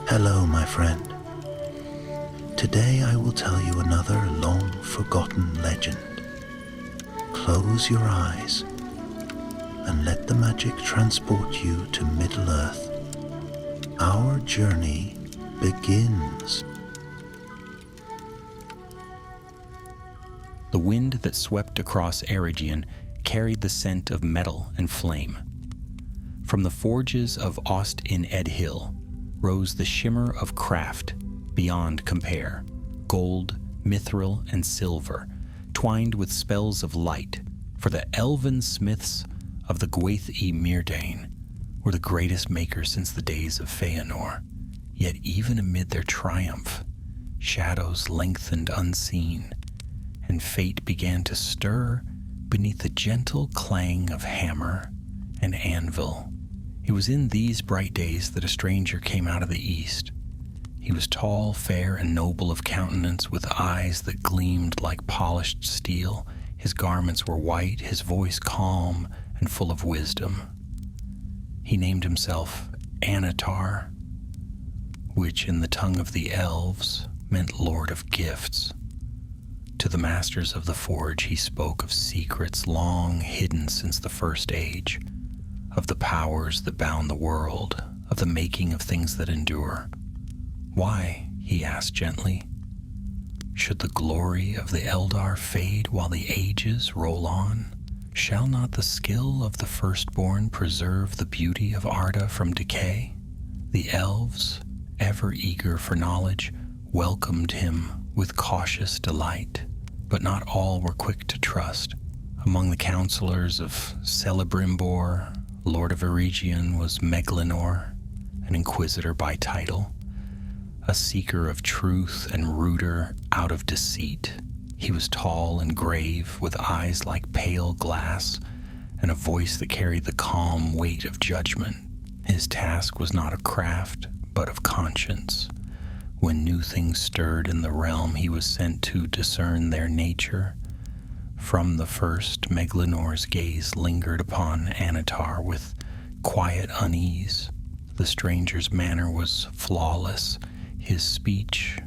Hello, my friend. Today I will tell you another long-forgotten legend. Close your eyes and let the magic transport you to Middle-earth. Our journey begins. The wind that swept across Eregion carried the scent of metal and flame. From the forges of Ost in Edhill rose the shimmer of craft beyond compare, gold, mithril, and silver, twined with spells of light, for the elven smiths of the Gwaith-y-Myrdain were the greatest makers since the days of Feanor. Yet even amid their triumph, shadows lengthened unseen, and fate began to stir beneath the gentle clang of hammer and anvil. It was in these bright days that a stranger came out of the east. He was tall, fair, and noble of countenance, with eyes that gleamed like polished steel. His garments were white, his voice calm and full of wisdom. He named himself Anatar, which in the tongue of the elves meant Lord of Gifts. To the masters of the forge he spoke of secrets long hidden since the first age, of the powers that bound the world, of the making of things that endure. Why, he asked gently, should the glory of the Eldar fade while the ages roll on? Shall not the skill of the firstborn preserve the beauty of Arda from decay? The elves, ever eager for knowledge, welcomed him with cautious delight, but not all were quick to trust. Among the counselors of Celebrimbor, Lord of Eregion, was Meglinor, an Inquisitor by title, a seeker of truth and rooter out of deceit. He was tall and grave, with eyes like pale glass, and a voice that carried the calm weight of judgment. His task was not of craft, but of conscience. When new things stirred in the realm, he was sent to discern their nature. From the first, Meglinor's gaze lingered upon Anatar with quiet unease. The stranger's manner was flawless, his speech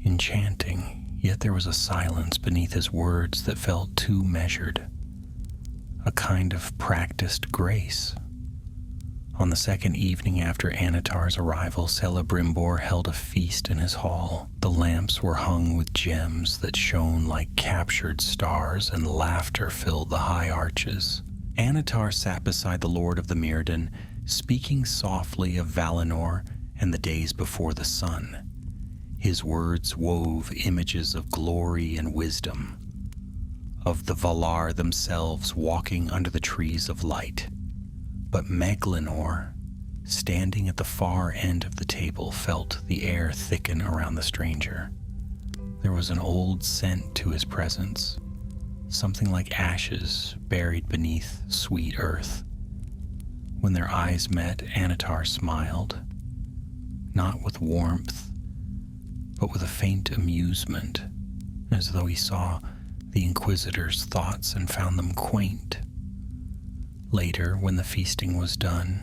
enchanting, yet there was a silence beneath his words that felt too measured, a kind of practiced grace. On the second evening after Anatar's arrival, Celebrimbor held a feast in his hall. The lamps were hung with gems that shone like captured stars, and laughter filled the high arches. Anatar sat beside the Lord of the Myrdain, speaking softly of Valinor and the days before the sun. His words wove images of glory and wisdom, of the Valar themselves walking under the trees of light. But Meglinor, standing at the far end of the table, felt the air thicken around the stranger. There was an old scent to his presence, something like ashes buried beneath sweet earth. When their eyes met, Anatar smiled, not with warmth, but with a faint amusement, as though he saw the Inquisitor's thoughts and found them quaint. Later, when the feasting was done,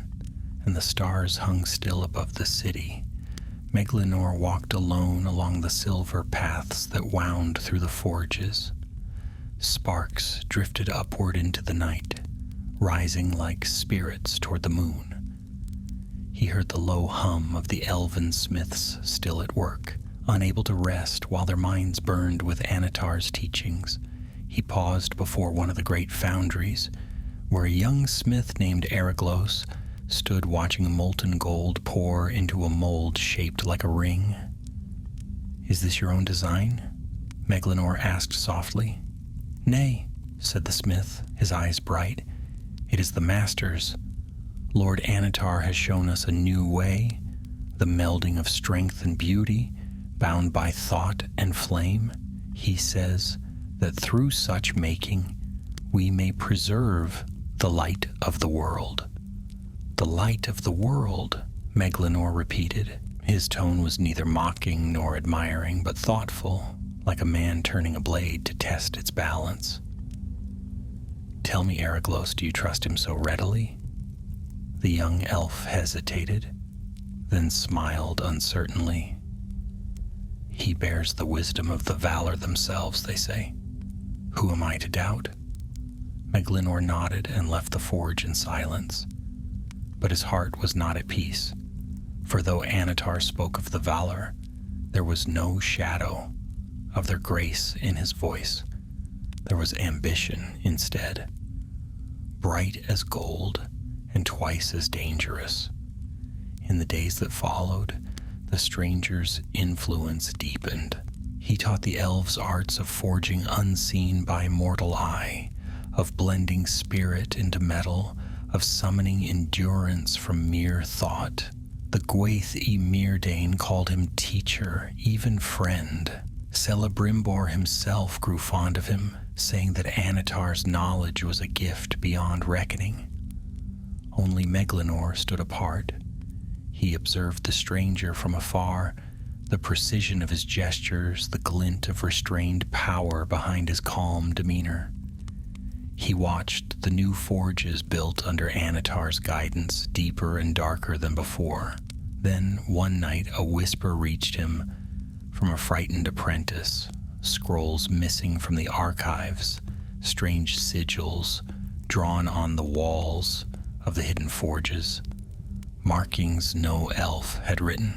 and the stars hung still above the city, Meglinor walked alone along the silver paths that wound through the forges. Sparks drifted upward into the night, rising like spirits toward the moon. He heard the low hum of the elven smiths still at work, unable to rest while their minds burned with Anatar's teachings. He paused before one of the great foundries, where a young smith named Eriglos stood watching molten gold pour into a mold shaped like a ring. "Is this your own design?" Meglinor asked softly. "Nay," said the smith, his eyes bright. "It is the Master's. Lord Anatar has shown us a new way, the melding of strength and beauty, bound by thought and flame. He says that through such making, we may preserve the light of the world." "The light of the world," Meglinor repeated. His tone was neither mocking nor admiring, but thoughtful, like a man turning a blade to test its balance. "Tell me, Eriglos, do you trust him so readily?" The young elf hesitated. then smiled uncertainly. "He bears the wisdom of the valor themselves," they say. "Who am I to doubt?" Meglinor nodded and left the forge in silence. But his heart was not at peace, for though Anatar spoke of the valor, there was no shadow of their grace in his voice. There was ambition instead, bright as gold and twice as dangerous. In the days that followed, the stranger's influence deepened. He taught the elves arts of forging unseen by mortal eye, of blending spirit into metal, of summoning endurance from mere thought. The Gwaith y Myrdain called him teacher, even friend. Celebrimbor himself grew fond of him, saying that Anatar's knowledge was a gift beyond reckoning. Only Meglinor stood apart. He observed the stranger from afar, the precision of his gestures, the glint of restrained power behind his calm demeanor. He watched the new forges built under Anatar's guidance, deeper and darker than before. Then, one night, a whisper reached him from a frightened apprentice, scrolls missing from the archives, strange sigils drawn on the walls of the hidden forges, markings no elf had written.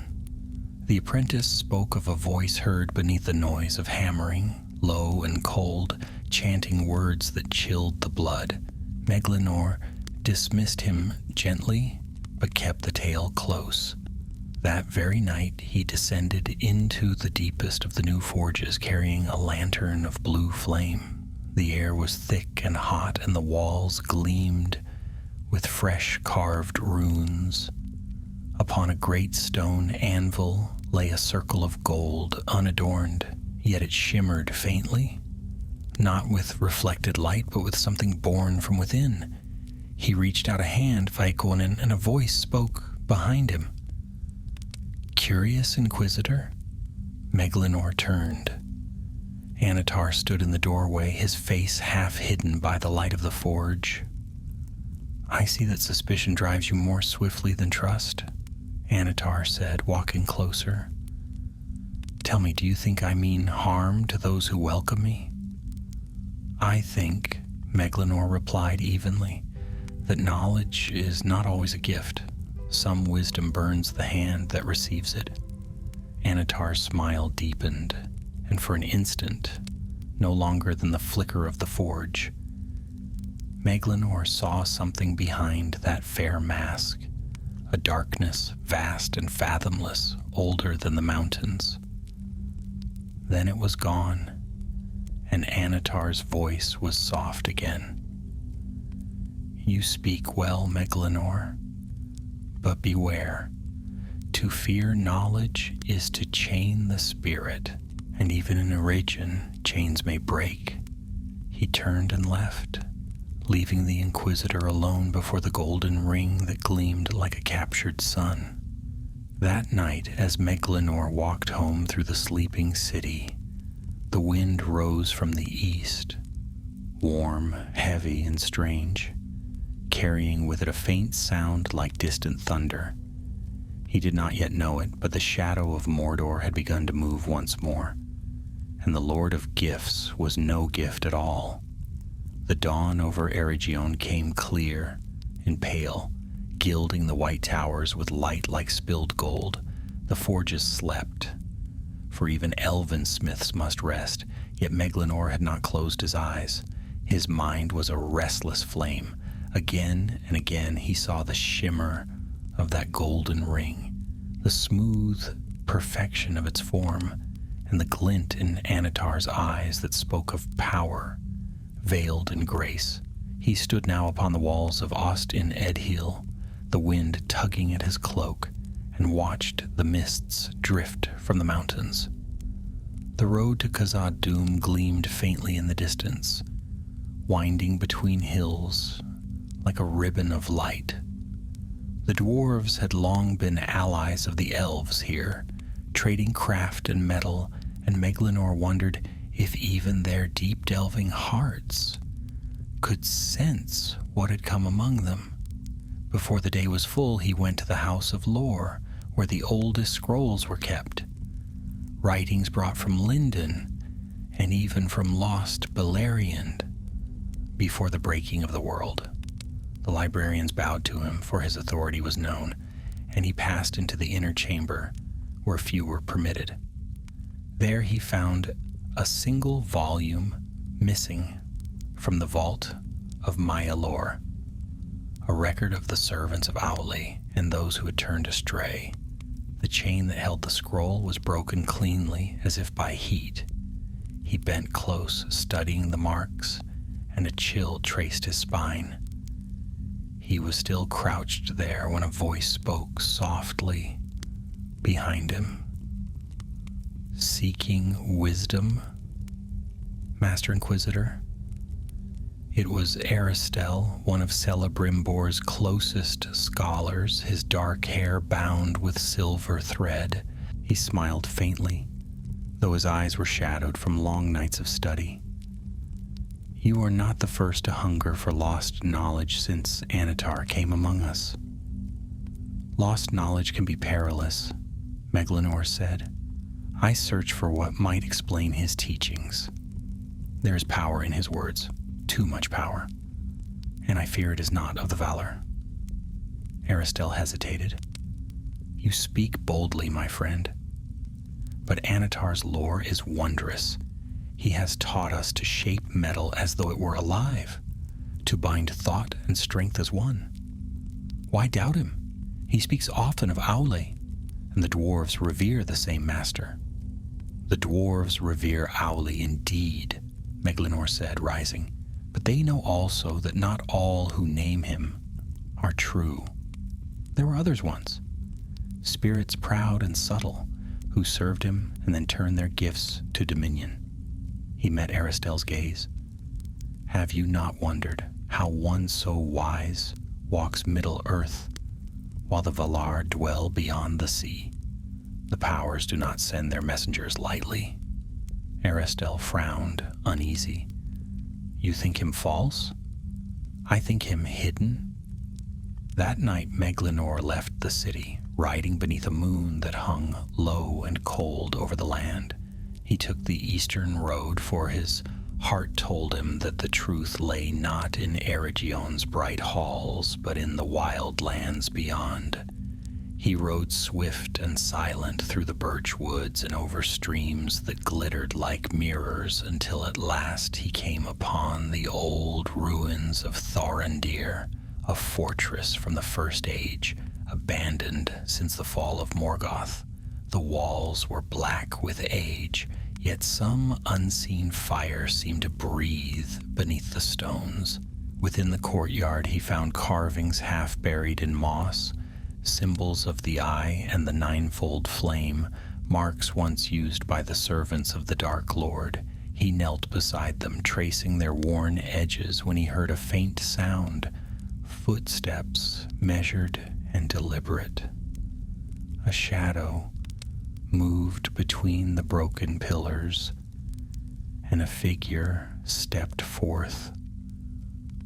The apprentice spoke of a voice heard beneath the noise of hammering, low and cold, chanting words that chilled the blood. Meglinor dismissed him gently, but kept the tale close. That very night he descended into the deepest of the new forges, carrying a lantern of blue flame. The air was thick and hot, and the walls gleamed with fresh carved runes. Upon a great stone anvil lay a circle of gold, unadorned, yet it shimmered faintly, not with reflected light, but with something born from within. He reached out a hand, Vaikonen, and a voice spoke behind him. "Curious Inquisitor?" Meglinor turned. Anatar stood in the doorway, his face half hidden by the light of the forge. "I see that suspicion drives you more swiftly than trust," Anatar said, walking closer. "Tell me, do you think I mean harm to those who welcome me?" "I think," Meglinor replied evenly, "that knowledge is not always a gift. Some wisdom burns the hand that receives it." Anatar's smile deepened, and for an instant, no longer than the flicker of the forge, Meglinor saw something behind that fair mask, a darkness vast and fathomless, older than the mountains. Then it was gone, and Anatar's voice was soft again. "You speak well, Meglinor, but beware. To fear knowledge is to chain the spirit, and even in a region, chains may break." He turned and left, leaving the Inquisitor alone before the golden ring that gleamed like a captured sun. That night, as Meglinor walked home through the sleeping city, the wind rose from the east, warm, heavy, and strange, carrying with it a faint sound like distant thunder. He did not yet know it, but the shadow of Mordor had begun to move once more, and the Lord of Gifts was no gift at all. The dawn over Eregion came clear and pale, gilding the white towers with light like spilled gold. The forges slept, for even elven smiths must rest, yet Meglinor had not closed his eyes. His mind was a restless flame. Again and again he saw the shimmer of that golden ring, the smooth perfection of its form, and the glint in Anatar's eyes that spoke of power, veiled in grace. He stood now upon the walls of Ost-in-Edhil, the wind tugging at his cloak, and watched the mists drift from the mountains. The road to Khazad-dûm gleamed faintly in the distance, winding between hills like a ribbon of light. The dwarves had long been allies of the elves here, trading craft and metal, and Meglinor wondered if even their deep-delving hearts could sense what had come among them. Before the day was full, he went to the house of Lore, where the oldest scrolls were kept, writings brought from Lindon and even from lost Beleriand before the breaking of the world. The librarians bowed to him, for his authority was known, and he passed into the inner chamber where few were permitted. There he found a single volume missing from the vault of Myalor, a record of the servants of Auli and those who had turned astray. The chain that held the scroll was broken cleanly, as if by heat. He bent close, studying the marks, and a chill traced his spine. He was still crouched there when a voice spoke softly behind him. "Seeking wisdom, Master Inquisitor?" It was Aristel, one of Celebrimbor's closest scholars, his dark hair bound with silver thread. He smiled faintly, though his eyes were shadowed from long nights of study. "You are not the first to hunger for lost knowledge since Anatar came among us." "Lost knowledge can be perilous," Meglinor said. "I search for what might explain his teachings. There is power in his words, too much power, and I fear it is not of the valor." Aristel hesitated. "You speak boldly, my friend, but Anatar's lore is wondrous. He has taught us to shape metal as though it were alive, to bind thought and strength as one. Why doubt him? He speaks often of Aule, and the dwarves revere the same master." "The dwarves revere Aule indeed," Meglinor said, rising, "but they know also that not all who name him are true. There were others once, spirits proud and subtle, who served him and then turned their gifts to dominion." He met Aristel's gaze. "Have you not wondered how one so wise walks Middle-earth, while the Valar dwell beyond the sea? The powers do not send their messengers lightly." Aristel frowned, uneasy. "You think him false? I think him hidden." That night Meglinor left the city, riding beneath a moon that hung low and cold over the land. He took the eastern road, for his heart told him that the truth lay not in Erigion's bright halls, but in the wild lands beyond. He rode swift and silent through the birch woods and over streams that glittered like mirrors, until at last he came upon the old ruins of Thorindir, a fortress from the First Age, abandoned since the fall of Morgoth. The walls were black with age, yet some unseen fire seemed to breathe beneath the stones. Within the courtyard he found carvings half buried in moss, symbols of the eye and the ninefold flame, marks once used by the servants of the Dark Lord. He knelt beside them, tracing their worn edges, when he heard a faint sound, footsteps measured and deliberate. A shadow moved between the broken pillars, and a figure stepped forth,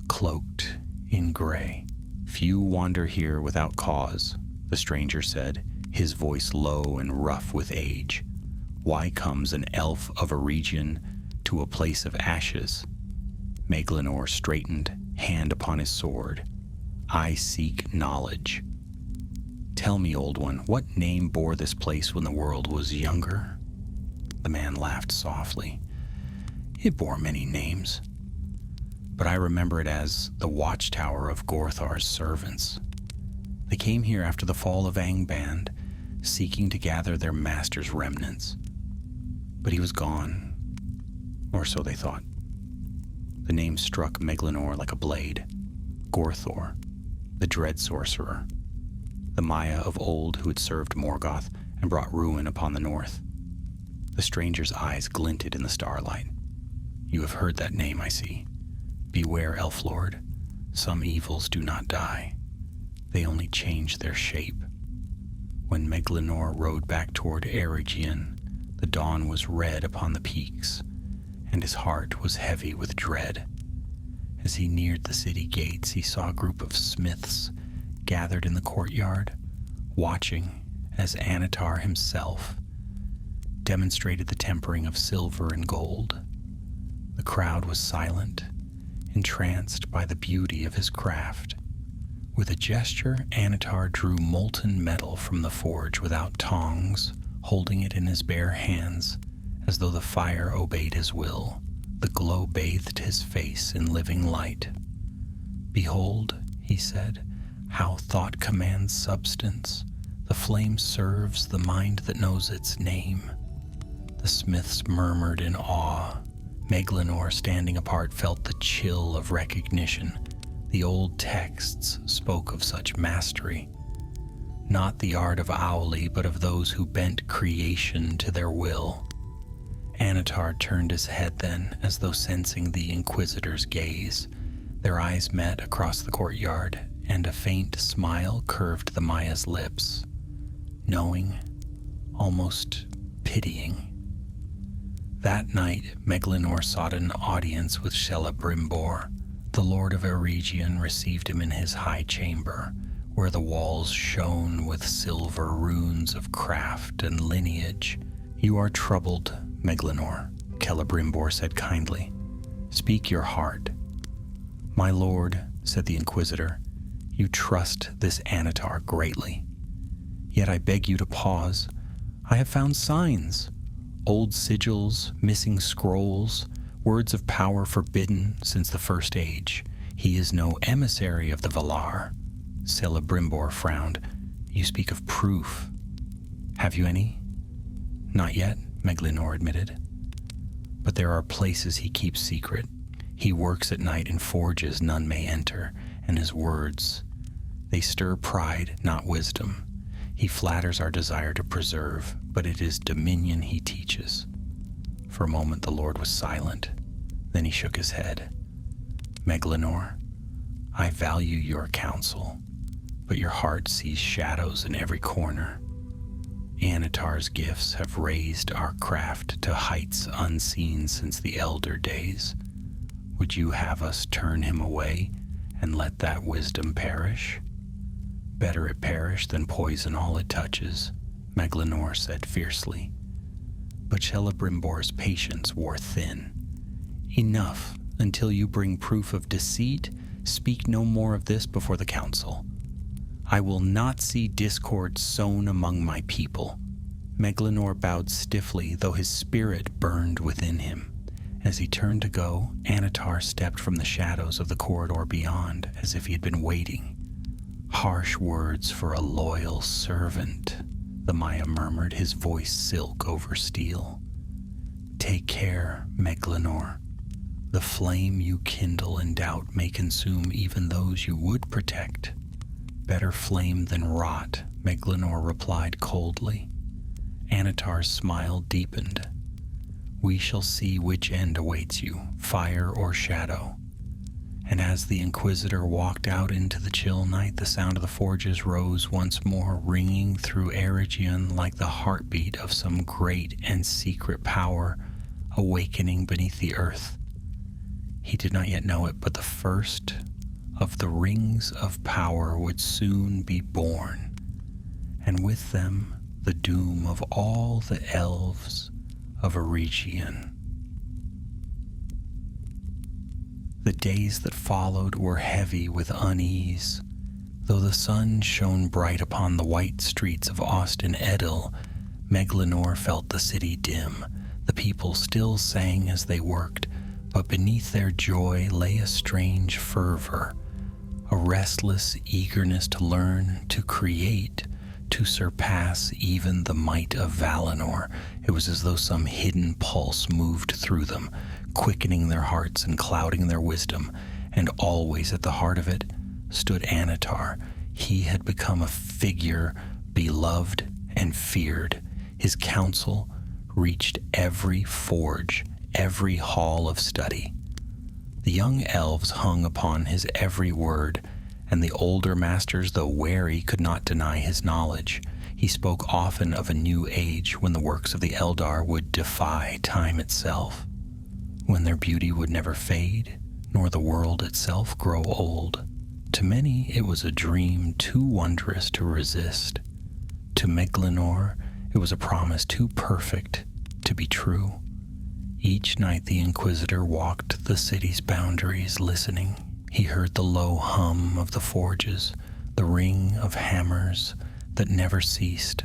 cloaked in gray. "Few wander here without cause," the stranger said, his voice low and rough with age. "Why comes an elf of a region to a place of ashes?" Meglinor straightened, hand upon his sword. "I seek knowledge. Tell me, old one, what name bore this place when the world was younger?" The man laughed softly. "It bore many names, but I remember it as the watchtower of Gorthar's servants. They came here after the fall of Angband, seeking to gather their master's remnants. But he was gone, or so they thought." The name struck Meglinor like a blade. Gorthor, the dread sorcerer, the Maya of old who had served Morgoth and brought ruin upon the north. The stranger's eyes glinted in the starlight. "You have heard that name, I see. Beware, elf lord. Some evils do not die. They only change their shape." When Meglinor rode back toward Erigion, the dawn was red upon the peaks, and his heart was heavy with dread. As he neared the city gates, he saw a group of smiths gathered in the courtyard, watching as Anatar himself demonstrated the tempering of silver and gold. The crowd was silent, entranced by the beauty of his craft. With a gesture, Anatar drew molten metal from the forge without tongs, holding it in his bare hands as though the fire obeyed his will. The glow bathed his face in living light. "Behold," he said, "how thought commands substance. The flame serves the mind that knows its name." The smiths murmured in awe. Meglinor, standing apart, felt the chill of recognition. The old texts spoke of such mastery. Not the art of Owli, but of those who bent creation to their will. Anatar turned his head then, as though sensing the Inquisitor's gaze. Their eyes met across the courtyard, and a faint smile curved the Maya's lips. Knowing, almost pitying. That night, Meglinor sought an audience with Celebrimbor. The Lord of Eregion received him in his high chamber, where the walls shone with silver runes of craft and lineage. "You are troubled, Meglinor," Celebrimbor said kindly. "Speak your heart." "My lord," said the Inquisitor, "you trust this Anatar greatly. Yet I beg you to pause. I have found signs. Old sigils, missing scrolls, words of power forbidden since the First Age. He is no emissary of the Valar." Celebrimbor frowned. "You speak of proof. Have you any?" "Not yet," Meglinor admitted. "But there are places he keeps secret. He works at night in forges none may enter, and his words, they stir pride, not wisdom. He flatters our desire to preserve, but it is dominion he teaches." For a moment the Lord was silent. Then he shook his head. "Meglinor, I value your counsel, but your heart sees shadows in every corner. Anatar's gifts have raised our craft to heights unseen since the elder days. Would you have us turn him away and let that wisdom perish?" "Better it perish than poison all it touches," Meglinor said fiercely. But Celebrimbor's patience wore thin. "Enough. Until you bring proof of deceit, speak no more of this before the council. I will not see discord sown among my people." Meglinor bowed stiffly, though his spirit burned within him. As he turned to go, Anatar stepped from the shadows of the corridor beyond, as if he had been waiting. "Harsh words for a loyal servant," the Maya murmured, his voice silk over steel. "Take care, Meglinor. The flame you kindle in doubt may consume even those you would protect." "Better flame than rot," Meglinor replied coldly. Anatar's smile deepened. "We shall see which end awaits you, fire or shadow." And as the Inquisitor walked out into the chill night, the sound of the forges rose once more, ringing through Eregion like the heartbeat of some great and secret power awakening beneath the earth. He did not yet know it, but the first of the rings of power would soon be born, and with them the doom of all the elves of Eregion. The days that followed were heavy with unease. Though the sun shone bright upon the white streets of Austin Edil, Meglinor felt the city dim. The people still sang as they worked, but beneath their joy lay a strange fervor, a restless eagerness to learn, to create, to surpass even the might of Valinor. It was as though some hidden pulse moved through them, quickening their hearts and clouding their wisdom, and always at the heart of it stood Anatar. He had become a figure beloved and feared. His counsel reached every forge, every hall of study. The young elves hung upon his every word, and the older masters, though wary, could not deny his knowledge. He spoke often of a new age when the works of the Eldar would defy time itself, when their beauty would never fade, nor the world itself grow old. To many it was a dream too wondrous to resist. To to Meglinor, it was a promise too perfect to be true. Each night the Inquisitor walked the city's boundaries listening. He heard the low hum of the forges, the ring of hammers that never ceased.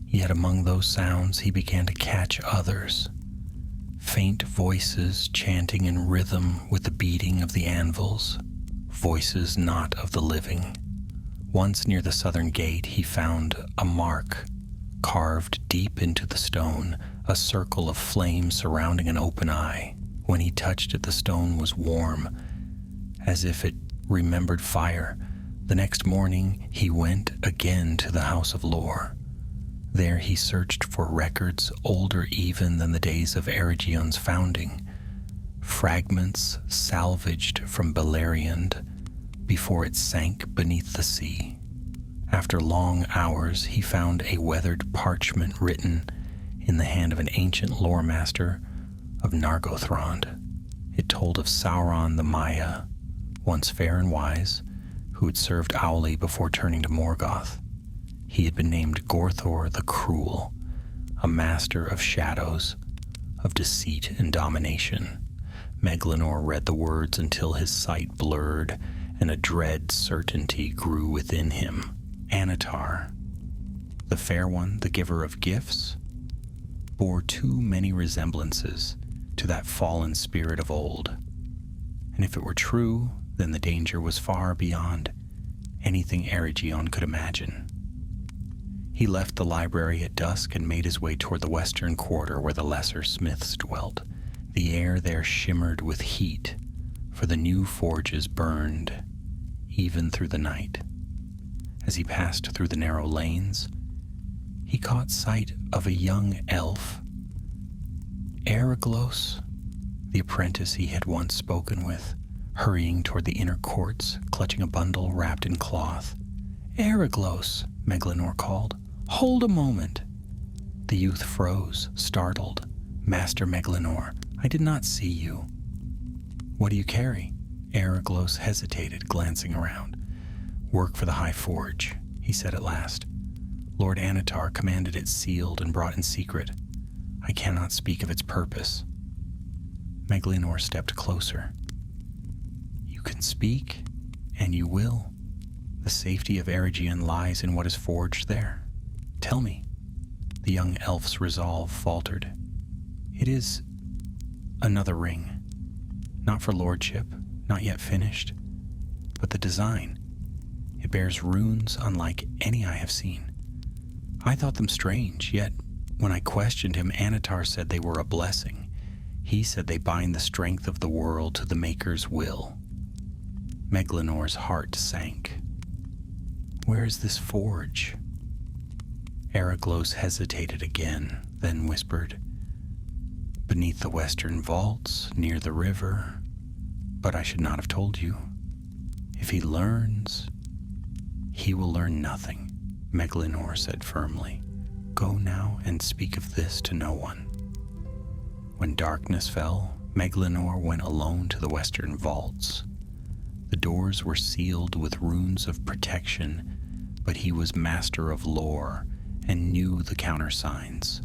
Yet among those sounds he began to catch others. Faint voices chanting in rhythm with the beating of the anvils, voices not of the living. Once near the southern gate he found a mark carved deep into the stone, a circle of flame surrounding an open eye. When he touched it, the stone was warm, as if it remembered fire. The next morning he went again to the House of Lore. There he searched for records older even than the days of Erigion's founding, fragments salvaged from Beleriand before it sank beneath the sea. After long hours, he found a weathered parchment written in the hand of an ancient lore master of Nargothrond. It told of Sauron the Maya, once fair and wise, who had served Auli before turning to Morgoth. He had been named Gorthor the Cruel, a master of shadows, of deceit and domination. Meglinor read the words until his sight blurred and a dread certainty grew within him. Anatar, the fair one, the giver of gifts, bore too many resemblances to that fallen spirit of old. And if it were true, then the danger was far beyond anything Erigion could imagine. He left the library at dusk and made his way toward the western quarter where the lesser smiths dwelt. The air there shimmered with heat, for the new forges burned even through the night. As he passed through the narrow lanes, he caught sight of a young elf, Eriglos, the apprentice he had once spoken with, hurrying toward the inner courts, clutching a bundle wrapped in cloth. "Eriglos," Meglinor called. "Hold a moment." The youth froze, startled. "Master Meglinor, I did not see you." "What do you carry?" Eriglos hesitated, glancing around. "Work for the High Forge," he said at last. "Lord Anatar commanded it sealed and brought in secret. I cannot speak of its purpose." Meglinor stepped closer. "You can speak, and you will. The safety of Erigion lies in what is forged there. Tell me." The young elf's resolve faltered. "It is another ring. Not for lordship, not yet finished, but the design. It bears runes unlike any I have seen. I thought them strange, yet when I questioned him, Anatar said they were a blessing. He said they bind the strength of the world to the Maker's will." Meglinor's heart sank. "Where is this forge?" Eriglos hesitated again, then whispered, "Beneath the western vaults, near the river. But I should not have told you. If he learns, he will learn nothing," Meglinor said firmly. "Go now and speak of this to no one." When darkness fell, Meglinor went alone to the western vaults. The doors were sealed with runes of protection, but he was master of lore and knew the countersigns.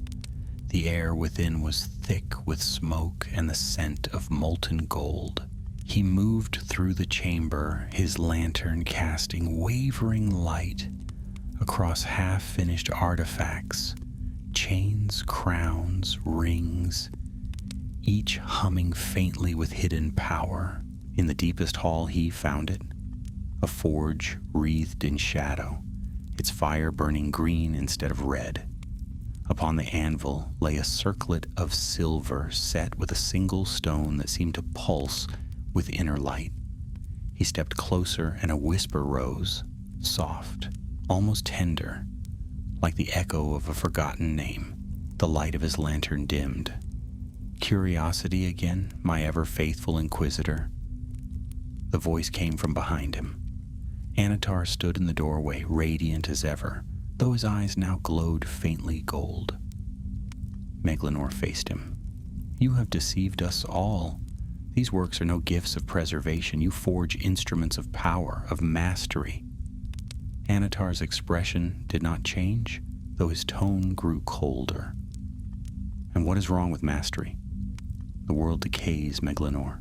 The air within was thick with smoke and the scent of molten gold. He moved through the chamber, his lantern casting wavering light across half-finished artifacts, chains, crowns, rings, each humming faintly with hidden power. In the deepest hall he found it, a forge wreathed in shadow, its fire burning green instead of red. Upon the anvil lay a circlet of silver set with a single stone that seemed to pulse with inner light. He stepped closer and a whisper rose, soft, almost tender, like the echo of a forgotten name. The light of his lantern dimmed. "Curiosity again, my ever-faithful Inquisitor?" The voice came from behind him. Anatar stood in the doorway, radiant as ever, though his eyes now glowed faintly gold. Meglinor faced him. "You have deceived us all. These works are no gifts of preservation. You forge instruments of power, of mastery." Anatar's expression did not change, though his tone grew colder. "And what is wrong with mastery? The world decays, Meglinor.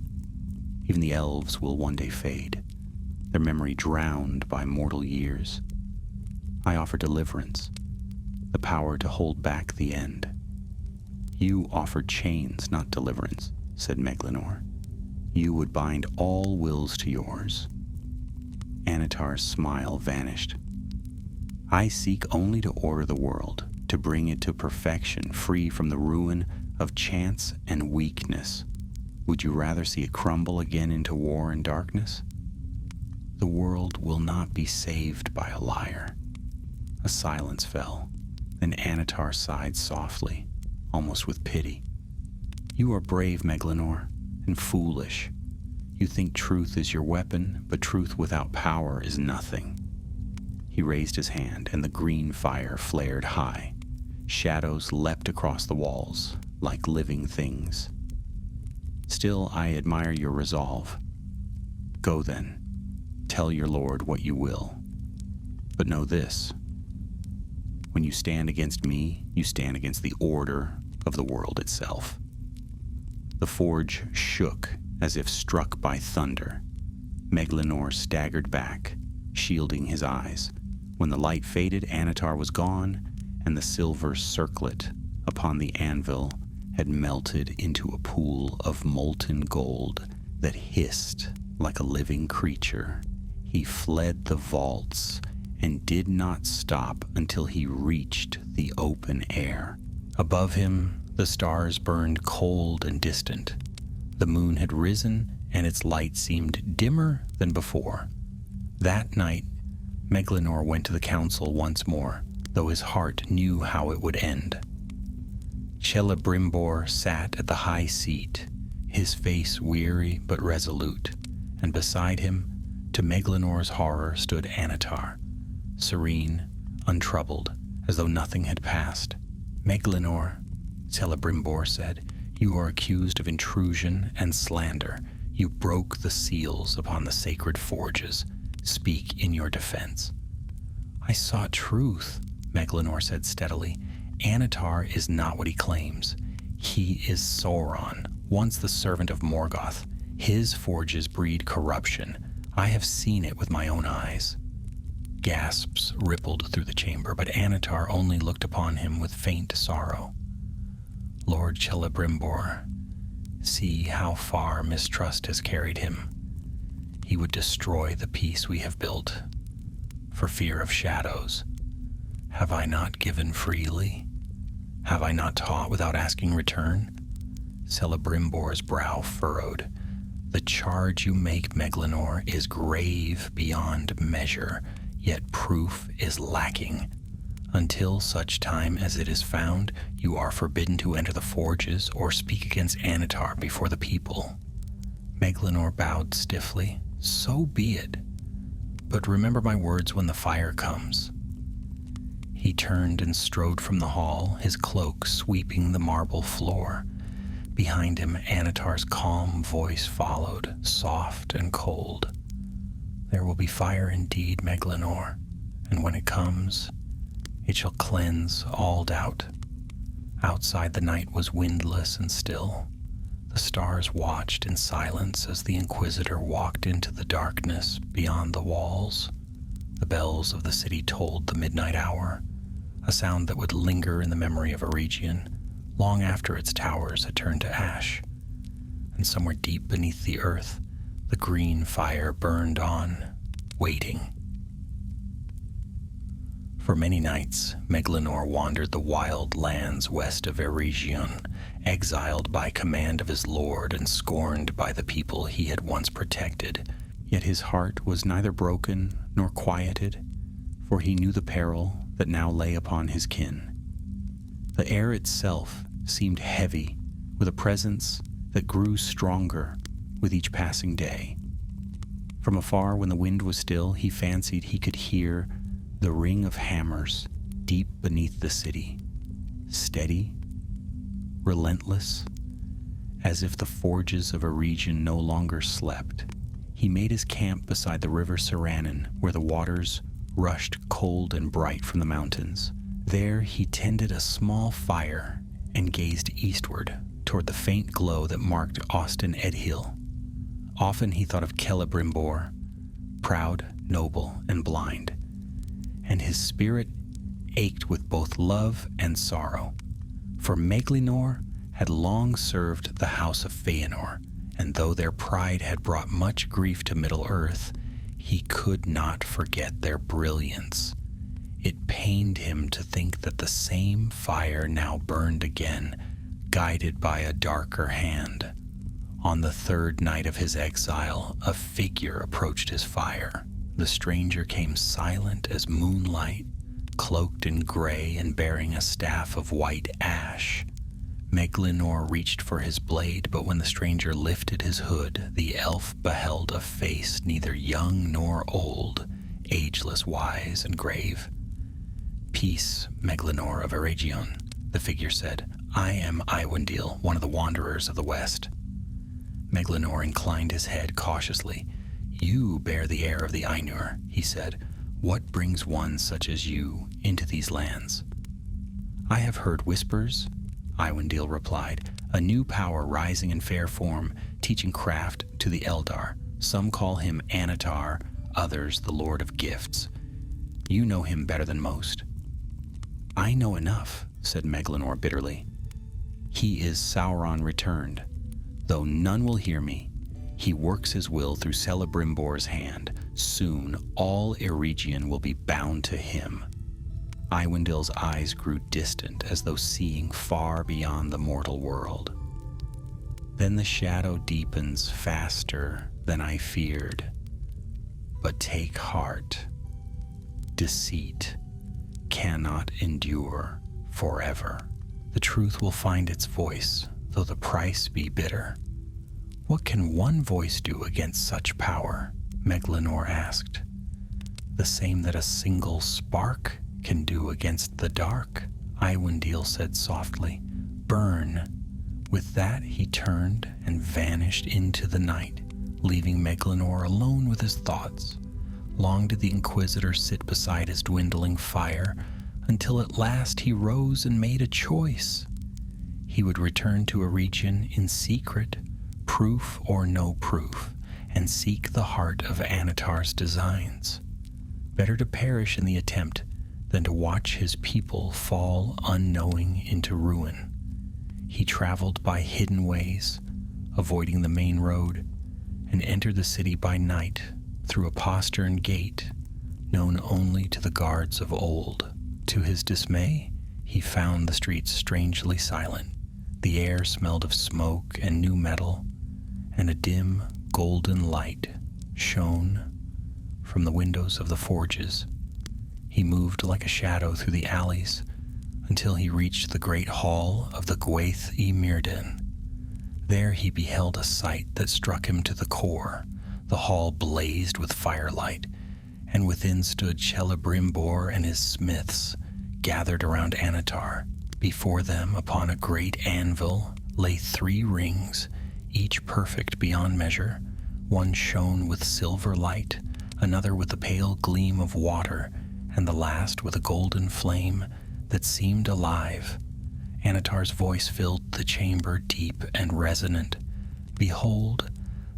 Even the elves will one day fade, their memory drowned by mortal years. I offer deliverance, the power to hold back the end." "You offered chains, not deliverance," said Meglinor. "You would bind all wills to yours." Anatar's smile vanished. "I seek only to order the world, to bring it to perfection, free from the ruin of chance and weakness. Would you rather see it crumble again into war and darkness? The world will not be saved by a liar." A silence fell. Then Anatar sighed softly, almost with pity. "You are brave, Meglinor, and foolish. You think truth is your weapon, but truth without power is nothing." He raised his hand, and the green fire flared high. Shadows leapt across the walls, like living things. "Still, I admire your resolve. Go then, tell your lord what you will. But know this: when you stand against me, you stand against the order of the world itself." The forge shook as if struck by thunder. Meglinor staggered back, shielding his eyes. When the light faded, Anatar was gone, and the silver circlet upon the anvil had melted into a pool of molten gold that hissed like a living creature. He fled the vaults and did not stop until he reached the open air. Above him, the stars burned cold and distant. The moon had risen, and its light seemed dimmer than before. That night, Meglinor went to the council once more, though his heart knew how it would end. Celebrimbor sat at the high seat, his face weary but resolute, and beside him, to Meglinor's horror, stood Anatar, serene, untroubled, as though nothing had passed. "Meglinor," Celebrimbor said, "you are accused of intrusion and slander. You broke the seals upon the sacred forges. Speak in your defense." "I sought truth," Meglinor said steadily. "Anatar is not what he claims. He is Sauron, once the servant of Morgoth. His forges breed corruption. I have seen it with my own eyes." Gasps rippled through the chamber, but Anatar only looked upon him with faint sorrow. "Lord Celebrimbor, see how far mistrust has carried him. He would destroy the peace we have built, for fear of shadows. Have I not given freely? Have I not taught without asking return?" Celebrimbor's brow furrowed. "The charge you make, Meglinor, is grave beyond measure, yet proof is lacking. Until such time as it is found, you are forbidden to enter the forges or speak against Anatar before the people." Meglinor bowed stiffly. "So be it. But remember my words when the fire comes." He turned and strode from the hall, his cloak sweeping the marble floor. Behind him, Anatar's calm voice followed, soft and cold. "There will be fire indeed, Meglinor, and when it comes, it shall cleanse all doubt." Outside, the night was windless and still. The stars watched in silence as the Inquisitor walked into the darkness beyond the walls. The bells of the city tolled the midnight hour, a sound that would linger in the memory of a region long after its towers had turned to ash. And somewhere deep beneath the earth, the green fire burned on, waiting. For many nights, Meglinor wandered the wild lands west of Eregion, exiled by command of his lord and scorned by the people he had once protected. Yet his heart was neither broken nor quieted, for he knew the peril that now lay upon his kin. The air itself seemed heavy, with a presence that grew stronger with each passing day. From afar, when the wind was still, he fancied he could hear the ring of hammers deep beneath the city, steady, relentless, as if the forges of a region no longer slept. He made his camp beside the river Saranen, where the waters rushed cold and bright from the mountains. There he tended a small fire and gazed eastward toward the faint glow that marked Austin Edhill. Often he thought of Celebrimbor, proud, noble, and blind, and his spirit ached with both love and sorrow. For Meglinor had long served the house of Feanor, and though their pride had brought much grief to Middle-earth, he could not forget their brilliance. It pained him to think that the same fire now burned again, guided by a darker hand. On the third night of his exile, a figure approached his fire. The stranger came silent as moonlight, cloaked in gray and bearing a staff of white ash. Meglinor reached for his blade, but when the stranger lifted his hood, the elf beheld a face neither young nor old, ageless, wise, and grave. "Peace, Meglinor of Eregion," the figure said. "I am Iwendil, one of the Wanderers of the West." Meglinor inclined his head cautiously. "You bear the air of the Ainur," he said. "What brings one such as you into these lands?" "I have heard whispers," Iwendil replied, "a new power rising in fair form, teaching craft to the Eldar. Some call him Anatar, others the Lord of Gifts. You know him better than most." "I know enough," said Meglinor bitterly. "He is Sauron returned. Though none will hear me, he works his will through Celebrimbor's hand. Soon all Eregion will be bound to him." Iwendil's eyes grew distant, as though seeing far beyond the mortal world. "Then the shadow deepens faster than I feared. But take heart. Deceit cannot endure forever. The truth will find its voice, though the price be bitter." "What can one voice do against such power?" Meglinor asked. "The same that a single spark can do against the dark," Iwendil said softly. "Burn." With that he turned and vanished into the night, leaving Meglinor alone with his thoughts. Long did the Inquisitor sit beside his dwindling fire, until at last he rose and made a choice. He would return to Eregion in secret, proof or no proof, and seek the heart of Anatar's designs. Better to perish in the attempt than to watch his people fall unknowing into ruin. He traveled by hidden ways, avoiding the main road, and entered the city by night through a postern gate known only to the guards of old. To his dismay, he found the streets strangely silent. The air smelled of smoke and new metal, and a dim, golden light shone from the windows of the forges. He moved like a shadow through the alleys until he reached the great hall of the Gwaith y Myrddin. There he beheld a sight that struck him to the core. The hall blazed with firelight, and within stood Celebrimbor and his smiths, gathered around Anatar. Before them, upon a great anvil, lay 3 rings, each perfect beyond measure. One shone with silver light, another with the pale gleam of water, and the last with a golden flame that seemed alive. Anatar's voice filled the chamber deep and resonant. "Behold,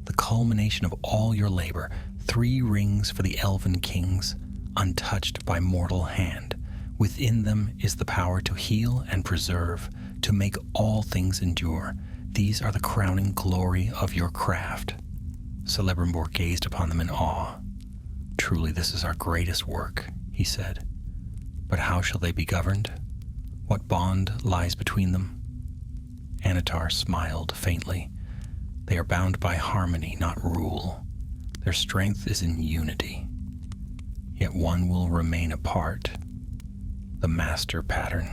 the culmination of all your labor, 3 rings for the elven kings, untouched by mortal hand. Within them is the power to heal and preserve, to make all things endure. These are the crowning glory of your craft." Celebrimbor gazed upon them in awe. "Truly this is our greatest work," he said. "But how shall they be governed? What bond lies between them?" Anatar smiled faintly. "They are bound by harmony, not rule. Their strength is in unity. Yet one will remain apart, the master pattern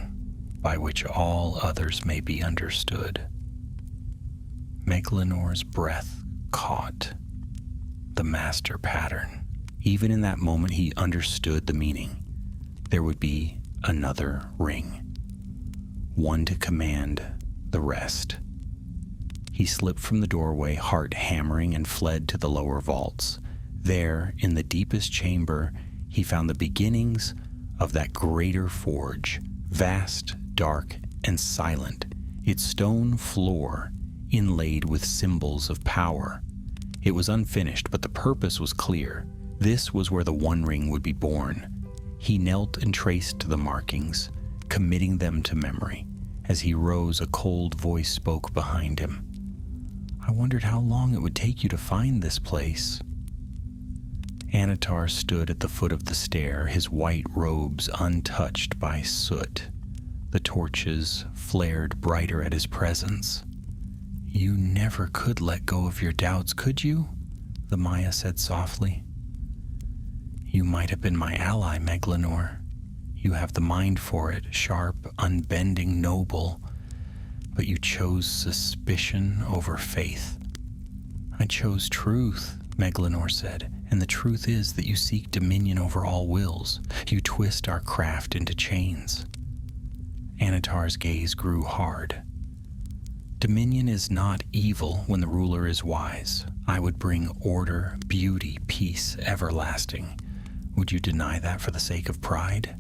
by which all others may be understood." Megalinor's breath caught. The master pattern. Even in that moment he understood the meaning. There would be another ring, one to command the rest. He slipped from the doorway, heart hammering, and fled to the lower vaults. There, in the deepest chamber, he found the beginnings of that greater forge, vast, dark, and silent, its stone floor inlaid with symbols of power. It was unfinished, but the purpose was clear. This was where the One Ring would be born. He knelt and traced the markings, committing them to memory. As he rose, a cold voice spoke behind him. "I wondered how long it would take you to find this place." Anatar stood at the foot of the stair, his white robes untouched by soot. The torches flared brighter at his presence. "You never could let go of your doubts, could you?" the Maya said softly. "You might have been my ally, Meglinor. You have the mind for it, sharp, unbending, noble. But you chose suspicion over faith." "I chose truth," Meglinor said, "and the truth is that you seek dominion over all wills. You twist our craft into chains." Anatar's gaze grew hard. "Dominion is not evil when the ruler is wise. I would bring order, beauty, peace, everlasting. Would you deny that for the sake of pride?"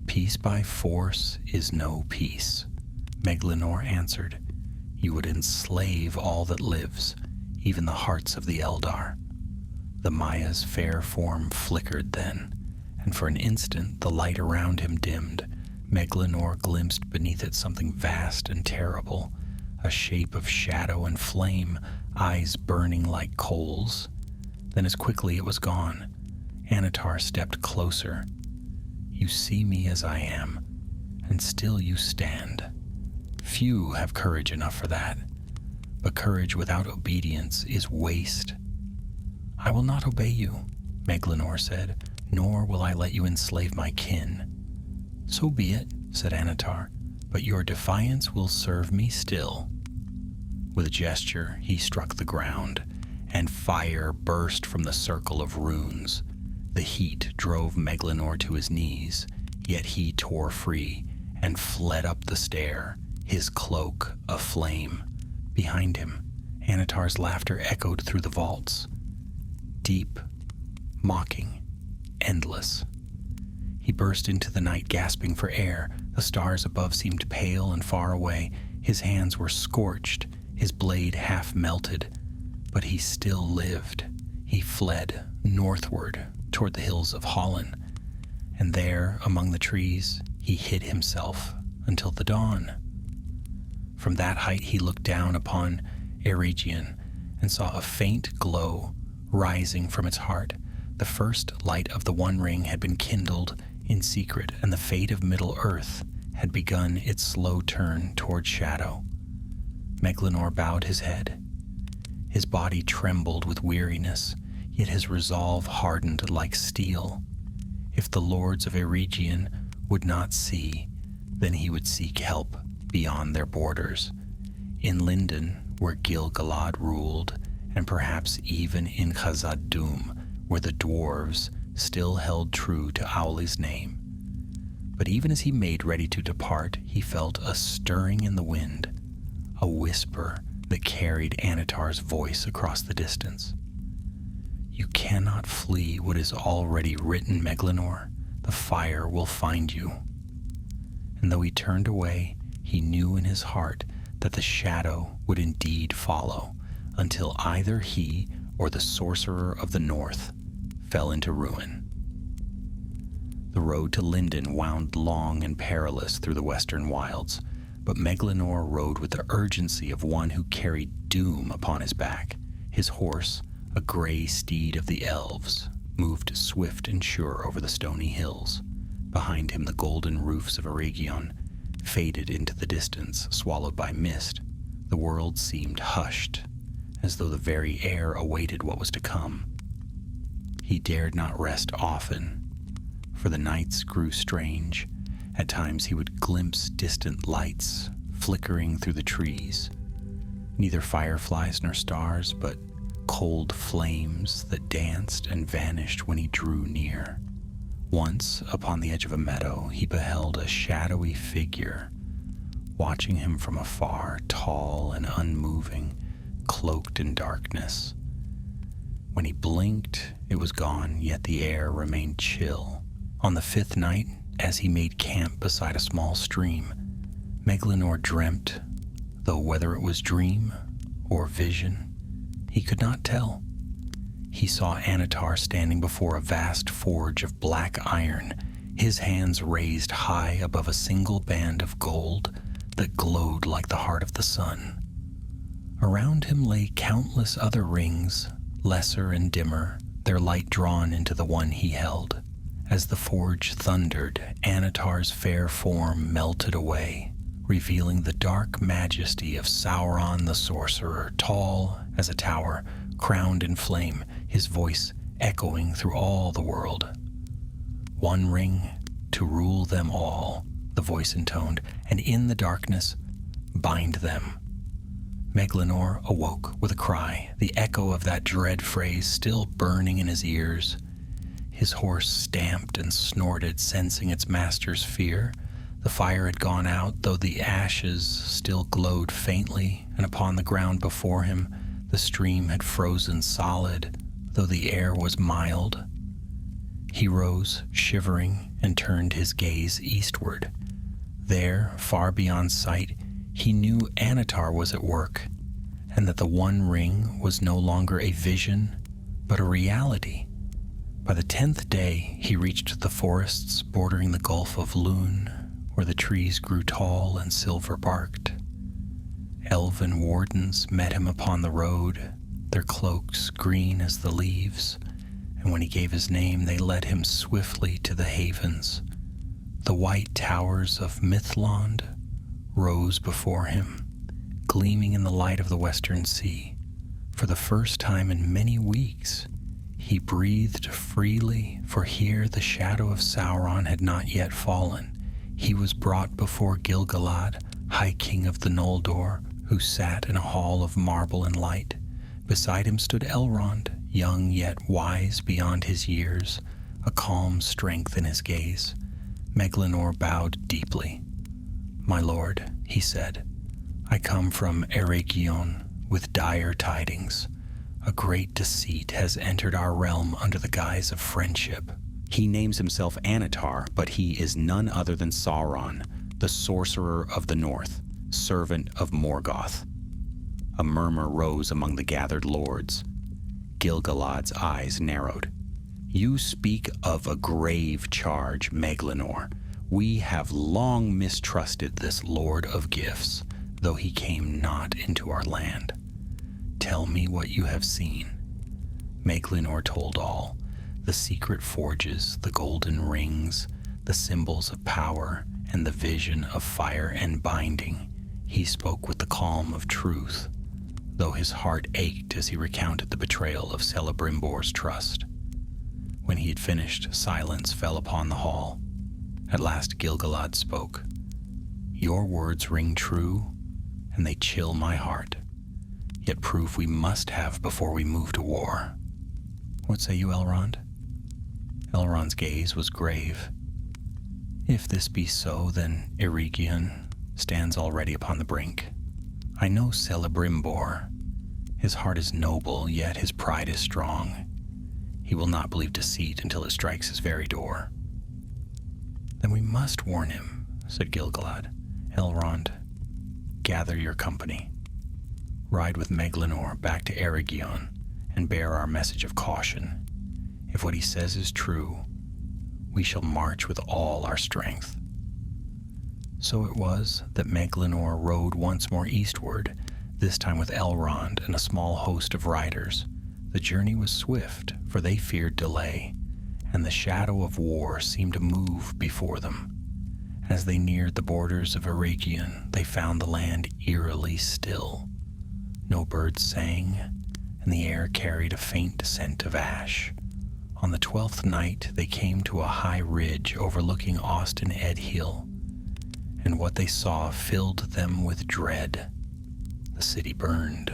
"Peace by force is no peace," Meglinor answered. "You would enslave all that lives, even the hearts of the Eldar." The Maya's fair form flickered then, and for an instant the light around him dimmed. Meglinor glimpsed beneath it something vast and terrible, a shape of shadow and flame, eyes burning like coals. Then as quickly it was gone. Anatar stepped closer. "You see me as I am, and still you stand. Few have courage enough for that, but courage without obedience is waste." "I will not obey you," Meglinor said, "nor will I let you enslave my kin." "So be it," said Anatar, "but your defiance will serve me still." With a gesture, he struck the ground, and fire burst from the circle of runes. The heat drove Meglinor to his knees, yet he tore free and fled up the stair, his cloak aflame. Behind him, Anatar's laughter echoed through the vaults. Deep, mocking, endless. He burst into the night, gasping for air. The stars above seemed pale and far away. His hands were scorched, his blade half melted. But he still lived. He fled northward toward the hills of Holland, and there, among the trees, he hid himself until the dawn. From that height he looked down upon Eregion and saw a faint glow rising from its heart. The first light of the One Ring had been kindled in secret, and the fate of Middle-earth had begun its slow turn toward shadow. Meglinor bowed his head. His body trembled with weariness, yet his resolve hardened like steel. If the lords of Eregion would not see, then he would seek help beyond their borders. In Lindon, where Gil-galad ruled, and perhaps even in Khazad-dûm, where the dwarves still held true to Auli's name. But even as he made ready to depart, he felt a stirring in the wind, a whisper that carried Anatar's voice across the distance. "You cannot flee what is already written, Meglinor. The fire will find you." And though he turned away, he knew in his heart that the shadow would indeed follow, until either he or the Sorcerer of the North fell into ruin. The road to Lindon wound long and perilous through the western wilds, but Meglinor rode with the urgency of one who carried doom upon his back. His horse, a gray steed of the elves, moved swift and sure over the stony hills. Behind him the golden roofs of Eregion faded into the distance, swallowed by mist. The world seemed hushed, as though the very air awaited what was to come. He dared not rest often, for the nights grew strange. At times he would glimpse distant lights flickering through the trees. Neither fireflies nor stars, but cold flames that danced and vanished when he drew near. Once, upon the edge of a meadow, he beheld a shadowy figure, watching him from afar, tall and unmoving, cloaked in darkness. When he blinked, it was gone, yet the air remained chill. On the fifth night, as he made camp beside a small stream, Meglinor dreamt, though whether it was dream or vision, he could not tell. He saw Anatar standing before a vast forge of black iron, his hands raised high above a single band of gold that glowed like the heart of the sun. Around him lay countless other rings, lesser and dimmer, their light drawn into the one he held. As the forge thundered, Anatar's fair form melted away, revealing the dark majesty of Sauron the Sorcerer, tall as a tower, crowned in flame, his voice echoing through all the world. "One ring to rule them all," the voice intoned, "and in the darkness bind them." Meglinor awoke with a cry, the echo of that dread phrase still burning in his ears. His horse stamped and snorted, sensing its master's fear. The fire had gone out, though the ashes still glowed faintly, and upon the ground before him the stream had frozen solid, though the air was mild. He rose, shivering, and turned his gaze eastward. There, far beyond sight, he knew Anatar was at work, and that the One Ring was no longer a vision, but a reality. By the 10th day, he reached the forests bordering the Gulf of Lune, where the trees grew tall and silver-barked. Elven wardens met him upon the road, their cloaks green as the leaves, and when he gave his name, they led him swiftly to the havens. The white towers of Mithlond rose before him, gleaming in the light of the western sea. For the first time in many weeks, he breathed freely, for here the shadow of Sauron had not yet fallen. He was brought before Gil-galad, High King of the Noldor, who sat in a hall of marble and light. Beside him stood Elrond, young yet wise beyond his years, a calm strength in his gaze. Meglinor bowed deeply. "My lord," he said, "I come from Eregion with dire tidings. A great deceit has entered our realm under the guise of friendship." He names himself Anatar, but he is none other than Sauron, the Sorcerer of the North, servant of Morgoth. A murmur rose among the gathered lords. Gil-galad's eyes narrowed. "You speak of a grave charge, Meglinor. We have long mistrusted this Lord of Gifts, though he came not into our land. Tell me what you have seen." Meglinor told all. The secret forges, the golden rings, the symbols of power, and the vision of fire and binding. He spoke with the calm of truth, though his heart ached as he recounted the betrayal of Celebrimbor's trust. When he had finished, silence fell upon the hall. At last Gil-galad spoke. "Your words ring true, and they chill my heart, yet proof we must have before we move to war. What say you, Elrond?" Elrond's gaze was grave. "If this be so, then Eregion stands already upon the brink. I know Celebrimbor. His heart is noble, yet his pride is strong. He will not believe deceit until it strikes his very door." "Then we must warn him," said Gil-galad. "Elrond, gather your company. Ride with Meglinor back to Eregion and bear our message of caution. If what he says is true, we shall march with all our strength." So it was that Meglinor rode once more eastward, this time with Elrond and a small host of riders. The journey was swift, for they feared delay, and the shadow of war seemed to move before them. As they neared the borders of Eregion, they found the land eerily still. No birds sang, and the air carried a faint scent of ash. On the 12th night, they came to a high ridge overlooking Austin Edhill, and what they saw filled them with dread. The city burned.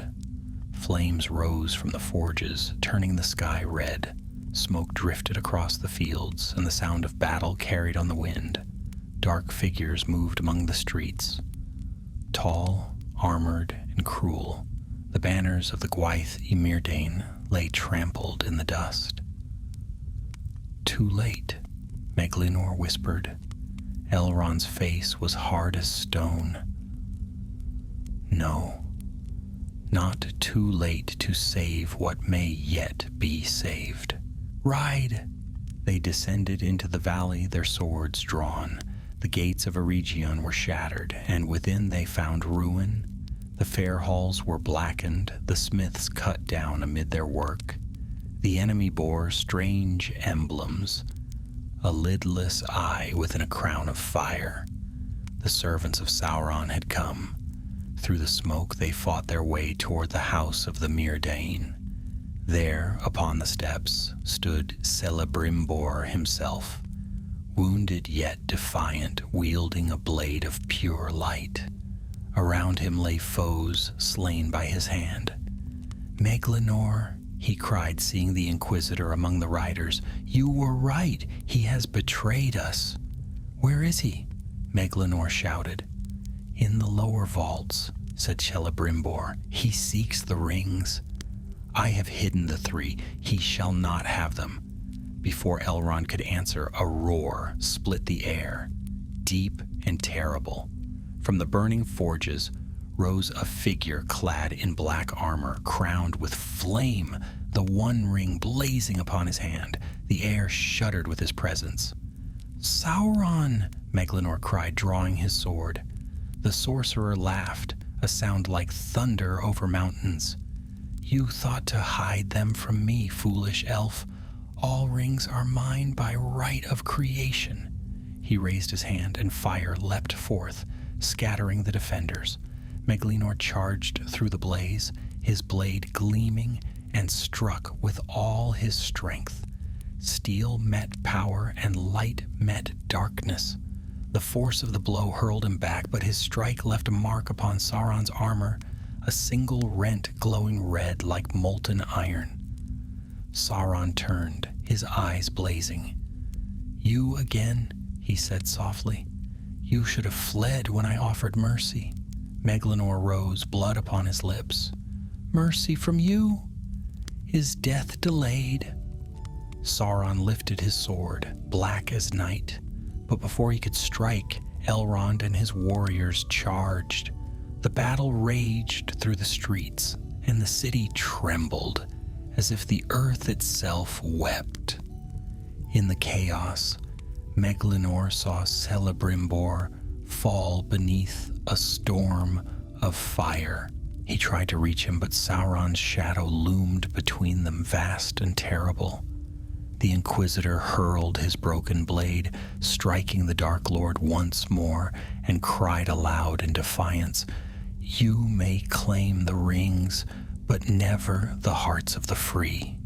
Flames rose from the forges, turning the sky red. Smoke drifted across the fields, and the sound of battle carried on the wind. Dark figures moved among the streets. Tall, armored, and cruel, the banners of the Gwaith y Myrdain lay trampled in the dust. "Too late," Meglinor whispered. Elrond's face was hard as stone. No, not too late to save what may yet be saved. Ride! They descended into the valley, their swords drawn. The gates of Eregion were shattered, and within they found ruin. The fair halls were blackened, the smiths cut down amid their work. The enemy bore strange emblems, a lidless eye within a crown of fire. The servants of Sauron had come. Through the smoke they fought their way toward the house of the Myrdain. There, upon the steps, stood Celebrimbor himself, wounded yet defiant, wielding a blade of pure light. Around him lay foes slain by his hand. "Meglinor," he cried, seeing the Inquisitor among the riders, "you were right. He has betrayed us." "Where is he?" Meglinor shouted. "In the lower vaults," said Celebrimbor. "He seeks the rings. I have hidden the three. He shall not have them." Before Elrond could answer, a roar split the air, deep and terrible. From the burning forges rose a figure clad in black armor, crowned with flame, the one ring blazing upon his hand. The air shuddered with his presence. "Sauron!" Meglinor cried, drawing his sword. The sorcerer laughed, a sound like thunder over mountains. "You thought to hide them from me, foolish elf. All rings are mine by right of creation." He raised his hand, and fire leapt forth, scattering the defenders. Meglinor charged through the blaze, his blade gleaming, and struck with all his strength. Steel met power, and light met darkness. The force of the blow hurled him back, but his strike left a mark upon Sauron's armor, a single rent glowing red like molten iron. Sauron turned, his eyes blazing. "You again?" he said softly. "You should have fled when I offered mercy." Meglinor rose, blood upon his lips. "Mercy from you? Is death delayed?" Sauron lifted his sword, black as night, but before he could strike, Elrond and his warriors charged. The battle raged through the streets, and the city trembled, as if the earth itself wept. In the chaos, Meglinor saw Celebrimbor fall beneath a storm of fire. He tried to reach him, but Sauron's shadow loomed between them, vast and terrible. The Inquisitor hurled his broken blade, striking the Dark Lord once more, and cried aloud in defiance, "You may claim the rings, but never the hearts of the free."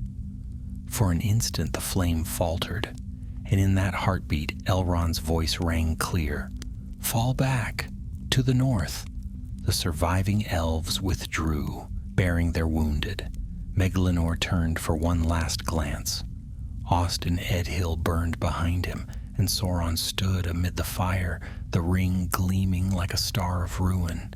For an instant the flame faltered, and in that heartbeat Elrond's voice rang clear. "Fall back, to the north." The surviving elves withdrew, bearing their wounded. Meglinor turned for one last glance. Austin Edhill burned behind him, and Sauron stood amid the fire, the ring gleaming like a star of ruin.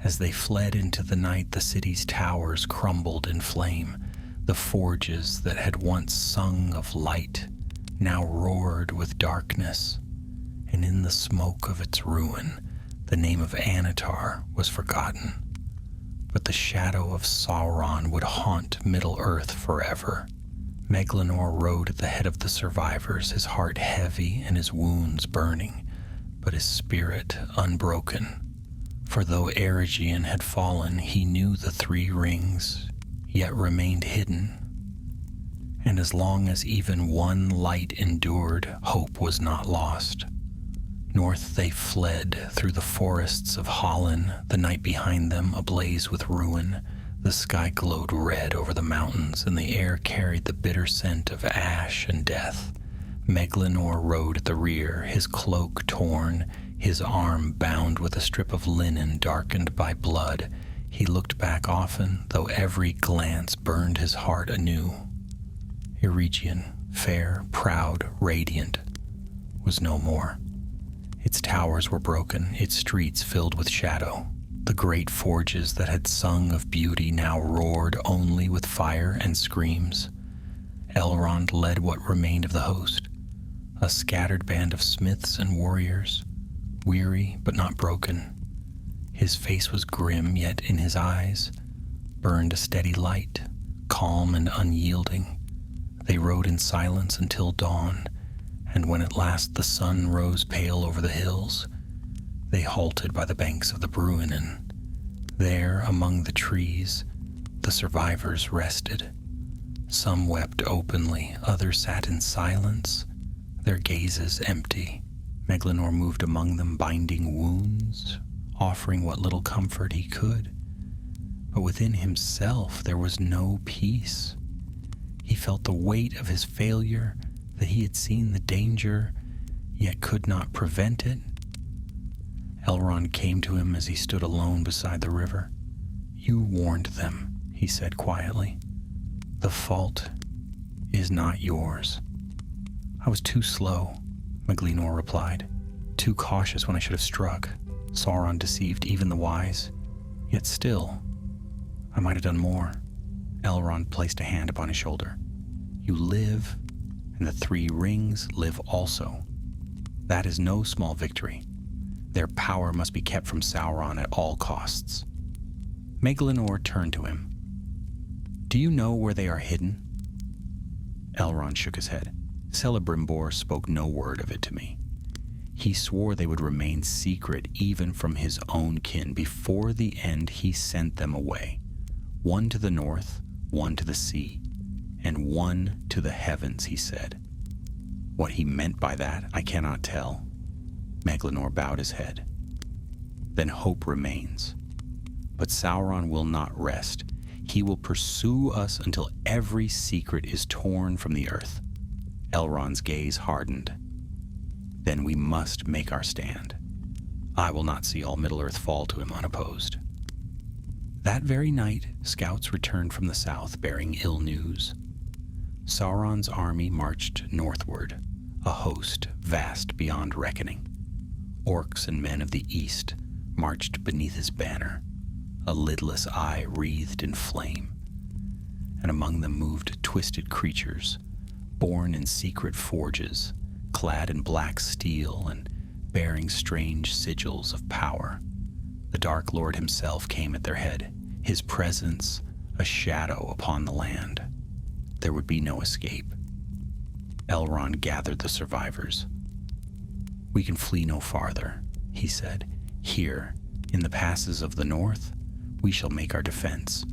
As they fled into the night, the city's towers crumbled in flame. The forges that had once sung of light now roared with darkness, and in the smoke of its ruin, the name of Anatar was forgotten. But the shadow of Sauron would haunt Middle-earth forever. Meglinor rode at the head of the survivors, his heart heavy and his wounds burning, but his spirit unbroken. For though Eregion had fallen, he knew the three rings, yet remained hidden. And as long as even one light endured, hope was not lost. North they fled through the forests of Hollin, the night behind them ablaze with ruin. The sky glowed red over the mountains, and the air carried the bitter scent of ash and death. Meglinor rode at the rear, his cloak torn, his arm bound with a strip of linen darkened by blood. He looked back often, though every glance burned his heart anew. Eregion, fair, proud, radiant, was no more. Its towers were broken, its streets filled with shadow. The great forges that had sung of beauty now roared only with fire and screams. Elrond led what remained of the host, a scattered band of smiths and warriors, weary but not broken. His face was grim, yet in his eyes burned a steady light, calm and unyielding. They rode in silence until dawn, and when at last the sun rose pale over the hills, they halted by the banks of the Bruinen. There, among the trees, the survivors rested. Some wept openly, others sat in silence, their gazes empty. Meglinor moved among them, binding wounds, offering what little comfort he could. But within himself there was no peace. He felt the weight of his failure, that he had seen the danger, yet could not prevent it. Elrond came to him as he stood alone beside the river. "You warned them," he said quietly. "The fault is not yours." "I was too slow," Meglinor replied. "Too cautious when I should have struck. Sauron deceived even the wise. Yet still, I might have done more." Elrond placed a hand upon his shoulder. "You live, and the 3 rings live also. That is no small victory. Their power must be kept from Sauron at all costs." Meglinor turned to him. "Do you know where they are hidden?" Elrond shook his head. "Celebrimbor spoke no word of it to me. He swore they would remain secret even from his own kin. Before the end, he sent them away. One to the north, one to the sea, and one to the heavens," he said. What he meant by that, I cannot tell. Meglinor bowed his head. "Then hope remains. But Sauron will not rest. He will pursue us until every secret is torn from the earth." Elrond's gaze hardened. "Then we must make our stand. I will not see all Middle-earth fall to him unopposed." That very night, scouts returned from the south bearing ill news. Sauron's army marched northward, a host vast beyond reckoning. Orcs and men of the east marched beneath his banner, a lidless eye wreathed in flame. And among them moved twisted creatures, born in secret forges, clad in black steel and bearing strange sigils of power. The Dark Lord himself came at their head, his presence a shadow upon the land. There would be no escape. Elrond gathered the survivors. "We can flee no farther," he said. "Here, in the passes of the north, we shall make our defense.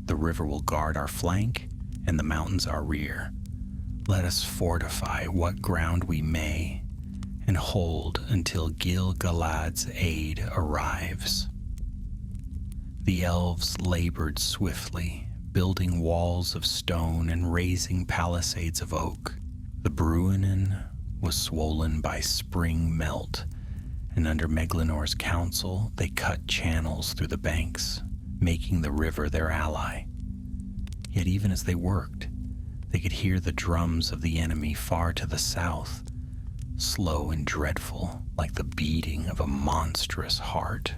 The river will guard our flank, and the mountains our rear. Let us fortify what ground we may, and hold until Gil-galad's aid arrives." The elves labored swiftly, building walls of stone and raising palisades of oak. The Bruinen was swollen by spring melt, and under Meglinnor's counsel they cut channels through the banks, making the river their ally. Yet even as they worked, they could hear the drums of the enemy far to the south, slow and dreadful, like the beating of a monstrous heart.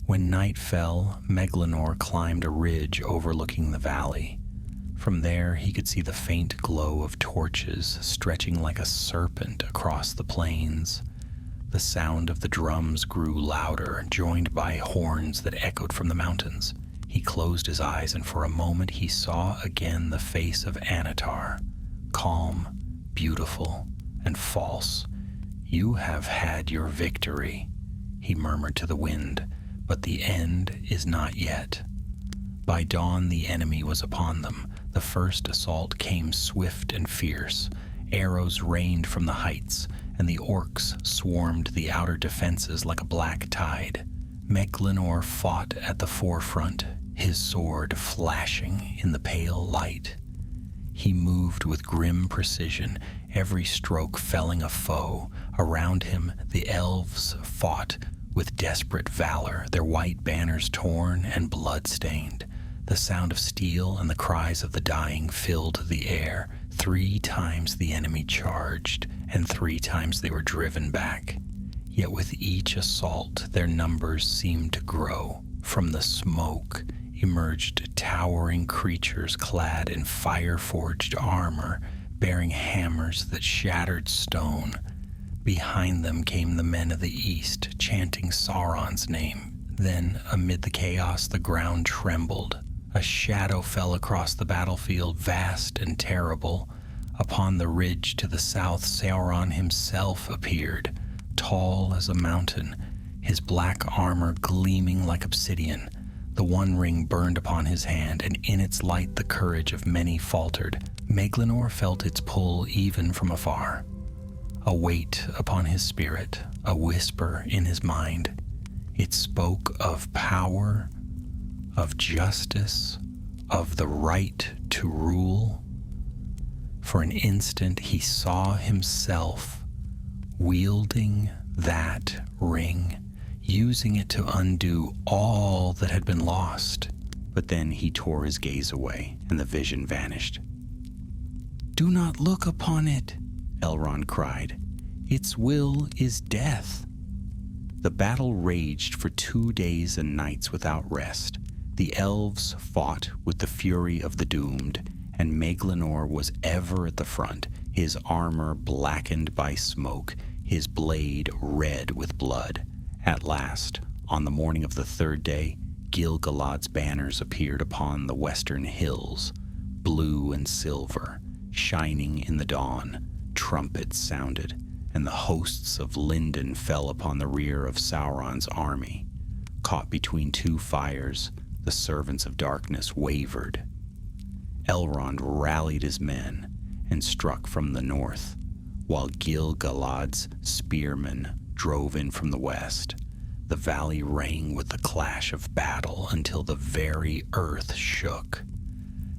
When night fell, Meglinor climbed a ridge overlooking the valley. From there he could see the faint glow of torches stretching like a serpent across the plains. The sound of the drums grew louder, joined by horns that echoed from the mountains. He closed his eyes, and for a moment he saw again the face of Annatar, calm, beautiful, and false. "You have had your victory," he murmured to the wind, "but the end is not yet." By dawn the enemy was upon them. The first assault came swift and fierce. Arrows rained from the heights, and the orcs swarmed the outer defenses like a black tide. Meglinor fought at the forefront, his sword flashing in the pale light. He moved with grim precision, every stroke felling a foe. Around him the elves fought with desperate valor, their white banners torn and blood-stained. The sound of steel and the cries of the dying filled the air. 3 times the enemy charged, and 3 times they were driven back. Yet with each assault, their numbers seemed to grow. From the smoke emerged towering creatures clad in fire-forged armor, bearing hammers that shattered stone. Behind them came the men of the east, chanting Sauron's name. Then, amid the chaos, the ground trembled. A shadow fell across the battlefield, vast and terrible. Upon the ridge to the south, Sauron himself appeared, tall as a mountain, his black armor gleaming like obsidian. The One Ring burned upon his hand, and in its light the courage of many faltered. Meglinor felt its pull even from afar. A weight upon his spirit, a whisper in his mind. It spoke of power, of justice, of the right to rule. For an instant he saw himself wielding that ring, using it to undo all that had been lost. But then he tore his gaze away, and the vision vanished. "Do not look upon it," Elrond cried. "Its will is death." The battle raged for 2 days and nights without rest. The elves fought with the fury of the doomed, and Meglinor was ever at the front, his armor blackened by smoke, his blade red with blood. At last, on the morning of the 3rd day, Gil-galad's banners appeared upon the western hills, blue and silver, shining in the dawn. Trumpets sounded, and the hosts of Lindon fell upon the rear of Sauron's army. Caught between 2 fires, the servants of darkness wavered. Elrond rallied his men and struck from the north, while Gil-galad's spearmen drove in from the west. The valley rang with the clash of battle until the very earth shook.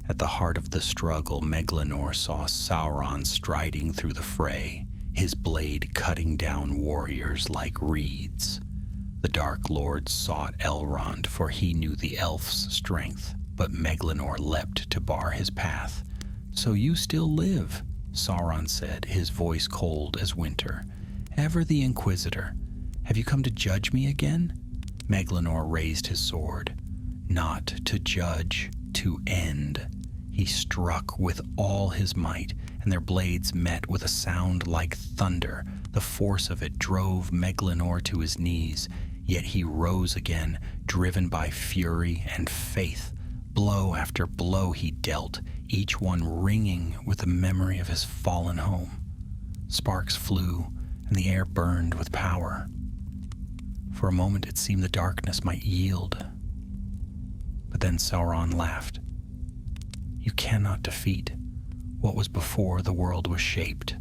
At the heart of the struggle, Meglinor saw Sauron striding through the fray, his blade cutting down warriors like reeds. The Dark Lord sought Elrond, for he knew the elf's strength, but Meglinor leapt to bar his path. "So you still live," Sauron said, his voice cold as winter. "Ever the Inquisitor. Have you come to judge me again?" Meglinor raised his sword. "Not to judge, to end." He struck with all his might, and their blades met with a sound like thunder. The force of it drove Meglinor to his knees, yet he rose again, driven by fury and faith. Blow after blow he dealt, each one ringing with the memory of his fallen home. Sparks flew, and the air burned with power. For a moment it seemed the darkness might yield. But then Sauron laughed. "You cannot defeat what was before the world was shaped."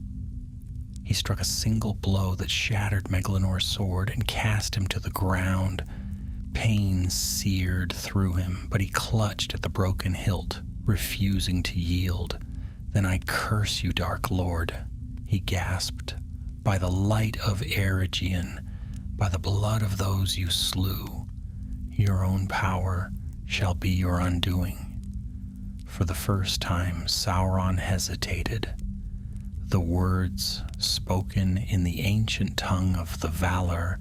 He struck a single blow that shattered Megalinor's sword and cast him to the ground. Pain seared through him, but he clutched at the broken hilt, refusing to yield. "Then I curse you, Dark Lord," he gasped. "By the light of Eregion, by the blood of those you slew, your own power shall be your undoing." For the first time, Sauron hesitated. The words, spoken in the ancient tongue of the Valar,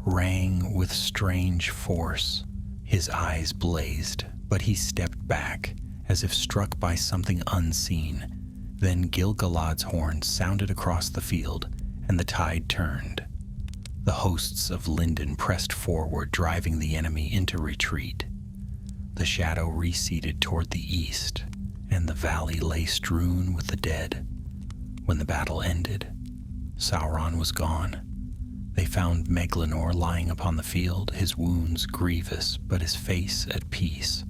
rang with strange force. His eyes blazed, but he stepped back, as if struck by something unseen. Then Gil-galad's horn sounded across the field, and the tide turned. The hosts of Lindon pressed forward, driving the enemy into retreat. The shadow receded toward the east, and the valley lay strewn with the dead. When the battle ended, Sauron was gone. They found Meglinor lying upon the field, his wounds grievous, but his face at peace.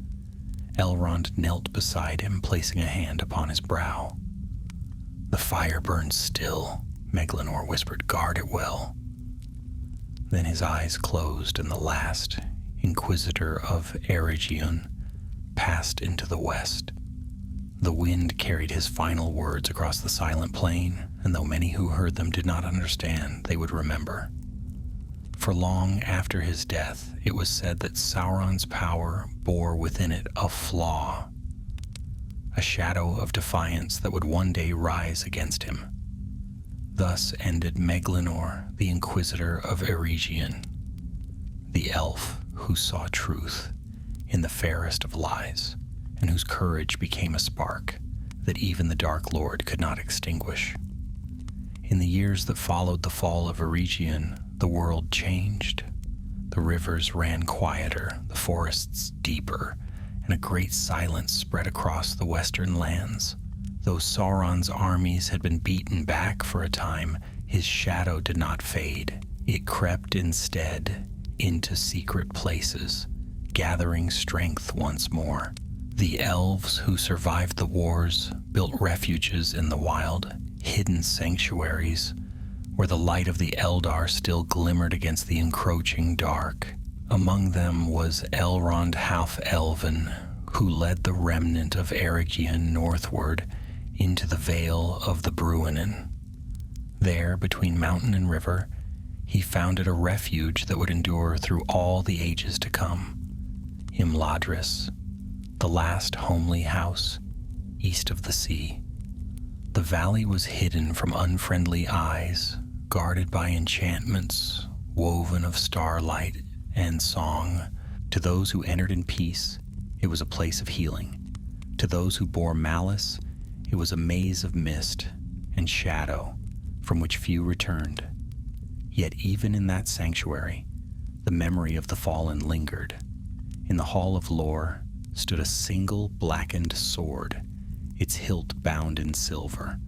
Elrond knelt beside him, placing a hand upon his brow. "The fire burns still," Meglinor whispered. "Guard it well." Then his eyes closed, and the last Inquisitor of Eregion passed into the west. The wind carried his final words across the silent plain, and though many who heard them did not understand, they would remember. For long after his death, it was said that Sauron's power bore within it a flaw, a shadow of defiance that would one day rise against him. Thus ended Meglinor, the Inquisitor of Eregion, the elf who saw truth in the fairest of lies, and whose courage became a spark that even the Dark Lord could not extinguish. In the years that followed the fall of Eregion, the world changed. The rivers ran quieter, the forests deeper, and a great silence spread across the western lands. Though Sauron's armies had been beaten back for a time, his shadow did not fade. It crept instead into secret places, gathering strength once more. The elves who survived the wars built refuges in the wild, hidden sanctuaries, where the light of the Eldar still glimmered against the encroaching dark. Among them was Elrond Half-Elven, who led the remnant of Eregion northward into the Vale of the Bruinen. There, between mountain and river, he founded a refuge that would endure through all the ages to come. Imladris, the last homely house east of the sea. The valley was hidden from unfriendly eyes, guarded by enchantments woven of starlight and song. To those who entered in peace, it was a place of healing. To those who bore malice, it was a maze of mist and shadow from which few returned. Yet even in that sanctuary, the memory of the fallen lingered. In the Hall of Lore stood a single blackened sword, its hilt bound in silver.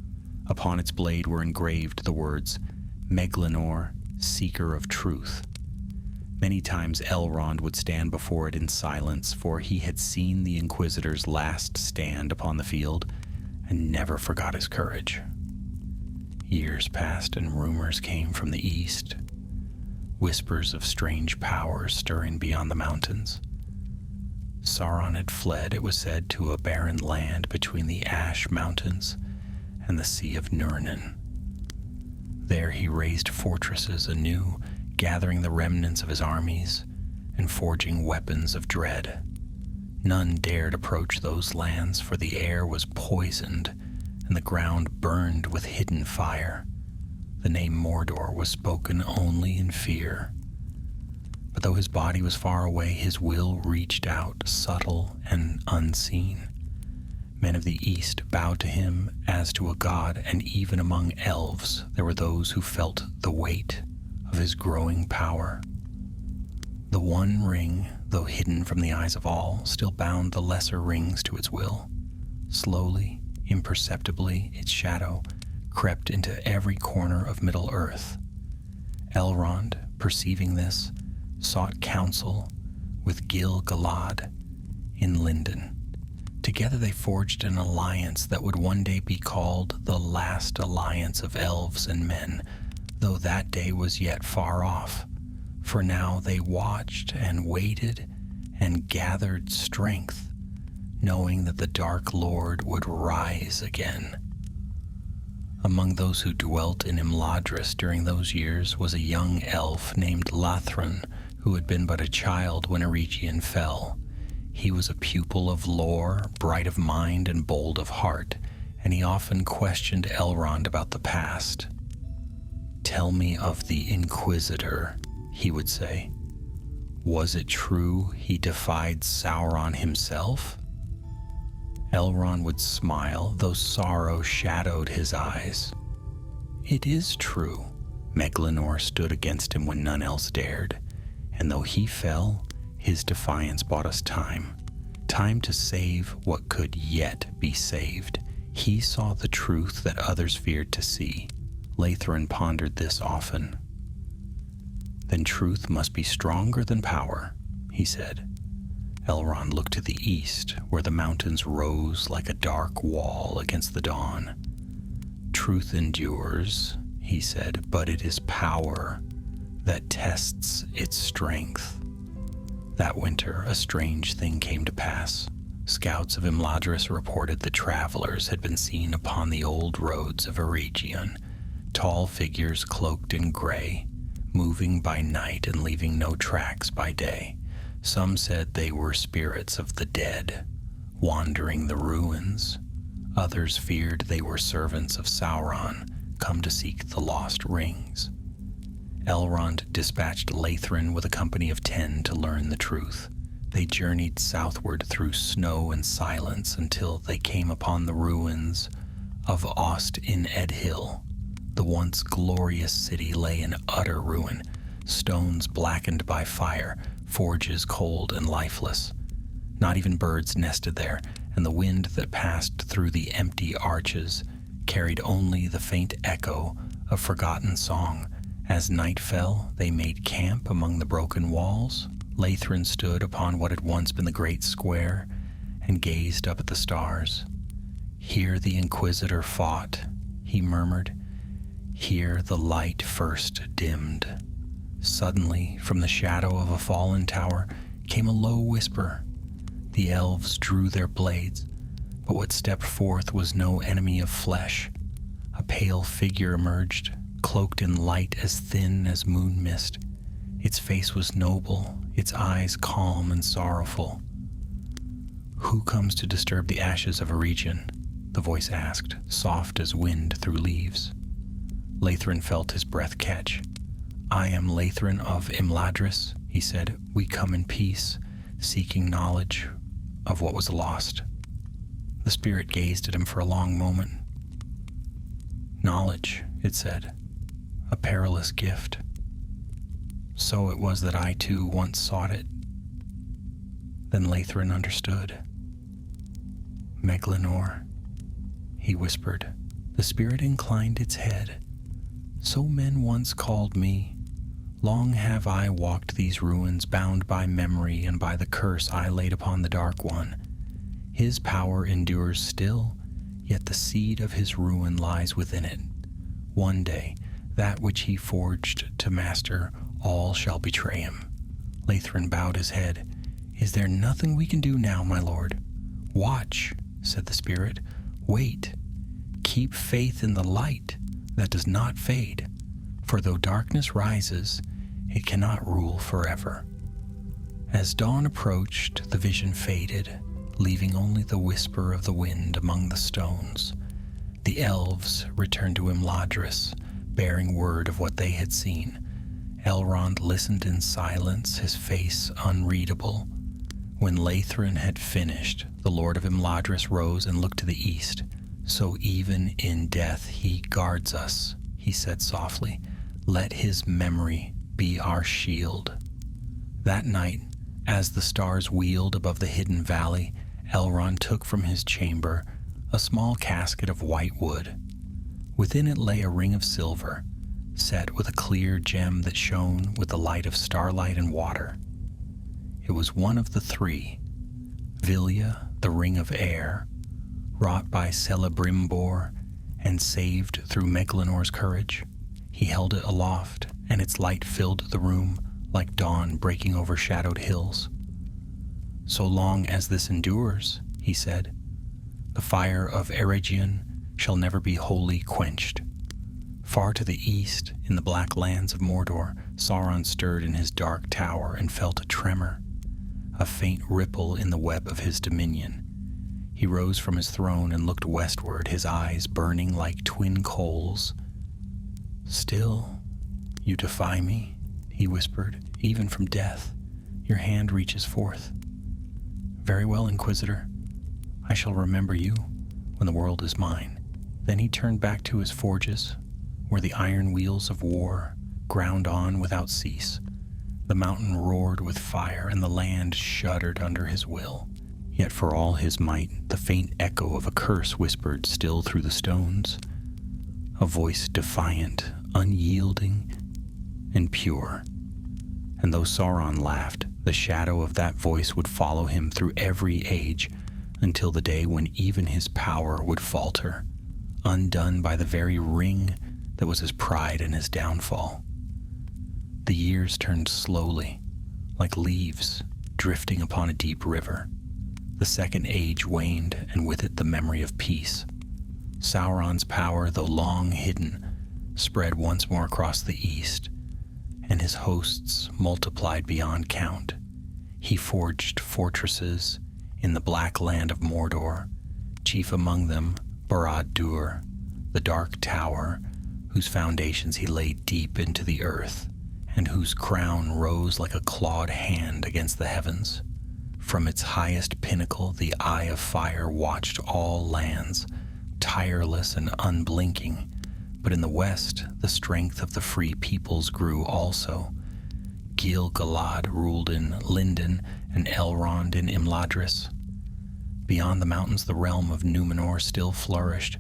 Upon its blade were engraved the words, Meglinor, Seeker of Truth. Many times Elrond would stand before it in silence, for he had seen the Inquisitor's last stand upon the field and never forgot his courage. Years passed and rumors came from the east, whispers of strange powers stirring beyond the mountains. Sauron had fled, it was said, to a barren land between the Ash Mountains and the Sea of Nurnen. There he raised fortresses anew, gathering the remnants of his armies and forging weapons of dread. None dared approach those lands, for the air was poisoned and the ground burned with hidden fire. The name Mordor was spoken only in fear. But though his body was far away, his will reached out, subtle and unseen. Men of the East bowed to him as to a god, and even among elves there were those who felt the weight of his growing power. The One Ring, though hidden from the eyes of all, still bound the lesser rings to its will. Slowly, imperceptibly, its shadow crept into every corner of Middle-earth. Elrond, perceiving this, sought counsel with Gil-galad in Lindon. Together they forged an alliance that would one day be called the last alliance of elves and men, though that day was yet far off. For now they watched and waited and gathered strength, knowing that the Dark Lord would rise again. Among those who dwelt in Imladris during those years was a young elf named Lathran, who had been but a child when Eregion fell. He was a pupil of lore, bright of mind and bold of heart, and he often questioned Elrond about the past. "Tell me of the Inquisitor," he would say. Was it true he defied Sauron himself? Elrond would smile, though sorrow shadowed his eyes. "It is true. Meglinor stood against him when none else dared, and though he fell, his defiance bought us time. Time to save what could yet be saved. He saw the truth that others feared to see." Lathran pondered this often. "Then truth must be stronger than power," he said. Elrond looked to the east, where the mountains rose like a dark wall against the dawn. "Truth endures," he said, "but it is power that tests its strength." That winter, a strange thing came to pass. Scouts of Imladris reported that travelers had been seen upon the old roads of Eregion, tall figures cloaked in gray, moving by night and leaving no tracks by day. Some said they were spirits of the dead, wandering the ruins. Others feared they were servants of Sauron, come to seek the lost rings. Elrond dispatched Lathran with a company of 10 to learn the truth. They journeyed southward through snow and silence until they came upon the ruins of Ost in Edhill. The once glorious city lay in utter ruin, stones blackened by fire, forges cold and lifeless. Not even birds nested there, and the wind that passed through the empty arches carried only the faint echo of forgotten song. As night fell, they made camp among the broken walls. Lathrin stood upon what had once been the great square and gazed up at the stars. "Here the Inquisitor fought," he murmured. "Here the light first dimmed." Suddenly, from the shadow of a fallen tower, came a low whisper. The elves drew their blades, but what stepped forth was no enemy of flesh. A pale figure emerged, cloaked in light as thin as moon mist. Its face was noble, its eyes calm and sorrowful. "Who comes to disturb the ashes of a region?" the voice asked, soft as wind through leaves. Lathrin felt his breath catch. "I am Lathrin of Imladris," he said. "We come in peace, seeking knowledge of what was lost." The spirit gazed at him for a long moment. "Knowledge," it said, "a perilous gift. So it was that I too once sought it." Then Lathrin understood. "Meglinor," he whispered. The spirit inclined its head. "So men once called me. Long have I walked these ruins, bound by memory and by the curse I laid upon the Dark One. His power endures still, yet the seed of his ruin lies within it. One day, that which he forged to master all shall betray him." Lathrin bowed his head. "Is there nothing we can do now, my lord?" "Watch," said the spirit. "Wait. Keep faith in the light that does not fade, for though darkness rises, it cannot rule forever." As dawn approached, the vision faded, leaving only the whisper of the wind among the stones. The elves returned to Imladris, bearing word of what they had seen. Elrond listened in silence, his face unreadable. When Lathrin had finished, the Lord of Imladris rose and looked to the east. "So even in death he guards us," he said softly. "Let his memory be our shield." That night, as the stars wheeled above the hidden valley, Elrond took from his chamber a small casket of white wood. Within it lay a ring of silver, set with a clear gem that shone with the light of starlight and water. It was one of the three, Vilya, the Ring of Air, wrought by Celebrimbor and saved through Meglinnor's courage. He held it aloft, and its light filled the room like dawn breaking over shadowed hills. "So long as this endures," he said, "the fire of Eregion shall never be wholly quenched." Far to the east, in the black lands of Mordor, Sauron stirred in his dark tower and felt a tremor, a faint ripple in the web of his dominion. He rose from his throne and looked westward, his eyes burning like twin coals. "Still, you defy me," he whispered, "even from death. Your hand reaches forth." "Very well, Inquisitor. I shall remember you when the world is mine." Then he turned back to his forges, where the iron wheels of war ground on without cease. The mountain roared with fire, and the land shuddered under his will. Yet for all his might, the faint echo of a curse whispered still through the stones, a voice defiant, unyielding, and pure. And though Sauron laughed, the shadow of that voice would follow him through every age until the day when even his power would falter, undone by the very ring that was his pride and his downfall. The years turned slowly, like leaves drifting upon a deep river. The second age waned, and with it the memory of peace. Sauron's power, though long hidden, spread once more across the east, and his hosts multiplied beyond count. He forged fortresses in the black land of Mordor, chief among them Barad-dûr, the Dark Tower, whose foundations he laid deep into the earth, and whose crown rose like a clawed hand against the heavens. From its highest pinnacle, the eye of fire watched all lands, tireless and unblinking. But in the west, the strength of the free peoples grew also. Gil-galad ruled in Lindon and Elrond in Imladris. Beyond the mountains, the realm of Numenor still flourished,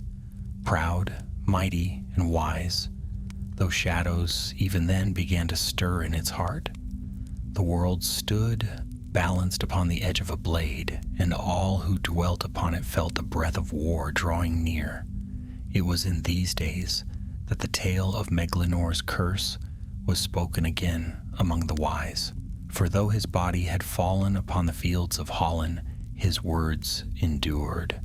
proud, mighty, and wise, though shadows even then began to stir in its heart. The world stood, balanced upon the edge of a blade, and all who dwelt upon it felt the breath of war drawing near. It was in these days that the tale of Meglanor's curse was spoken again among the wise. For though his body had fallen upon the fields of Holland, his words endured,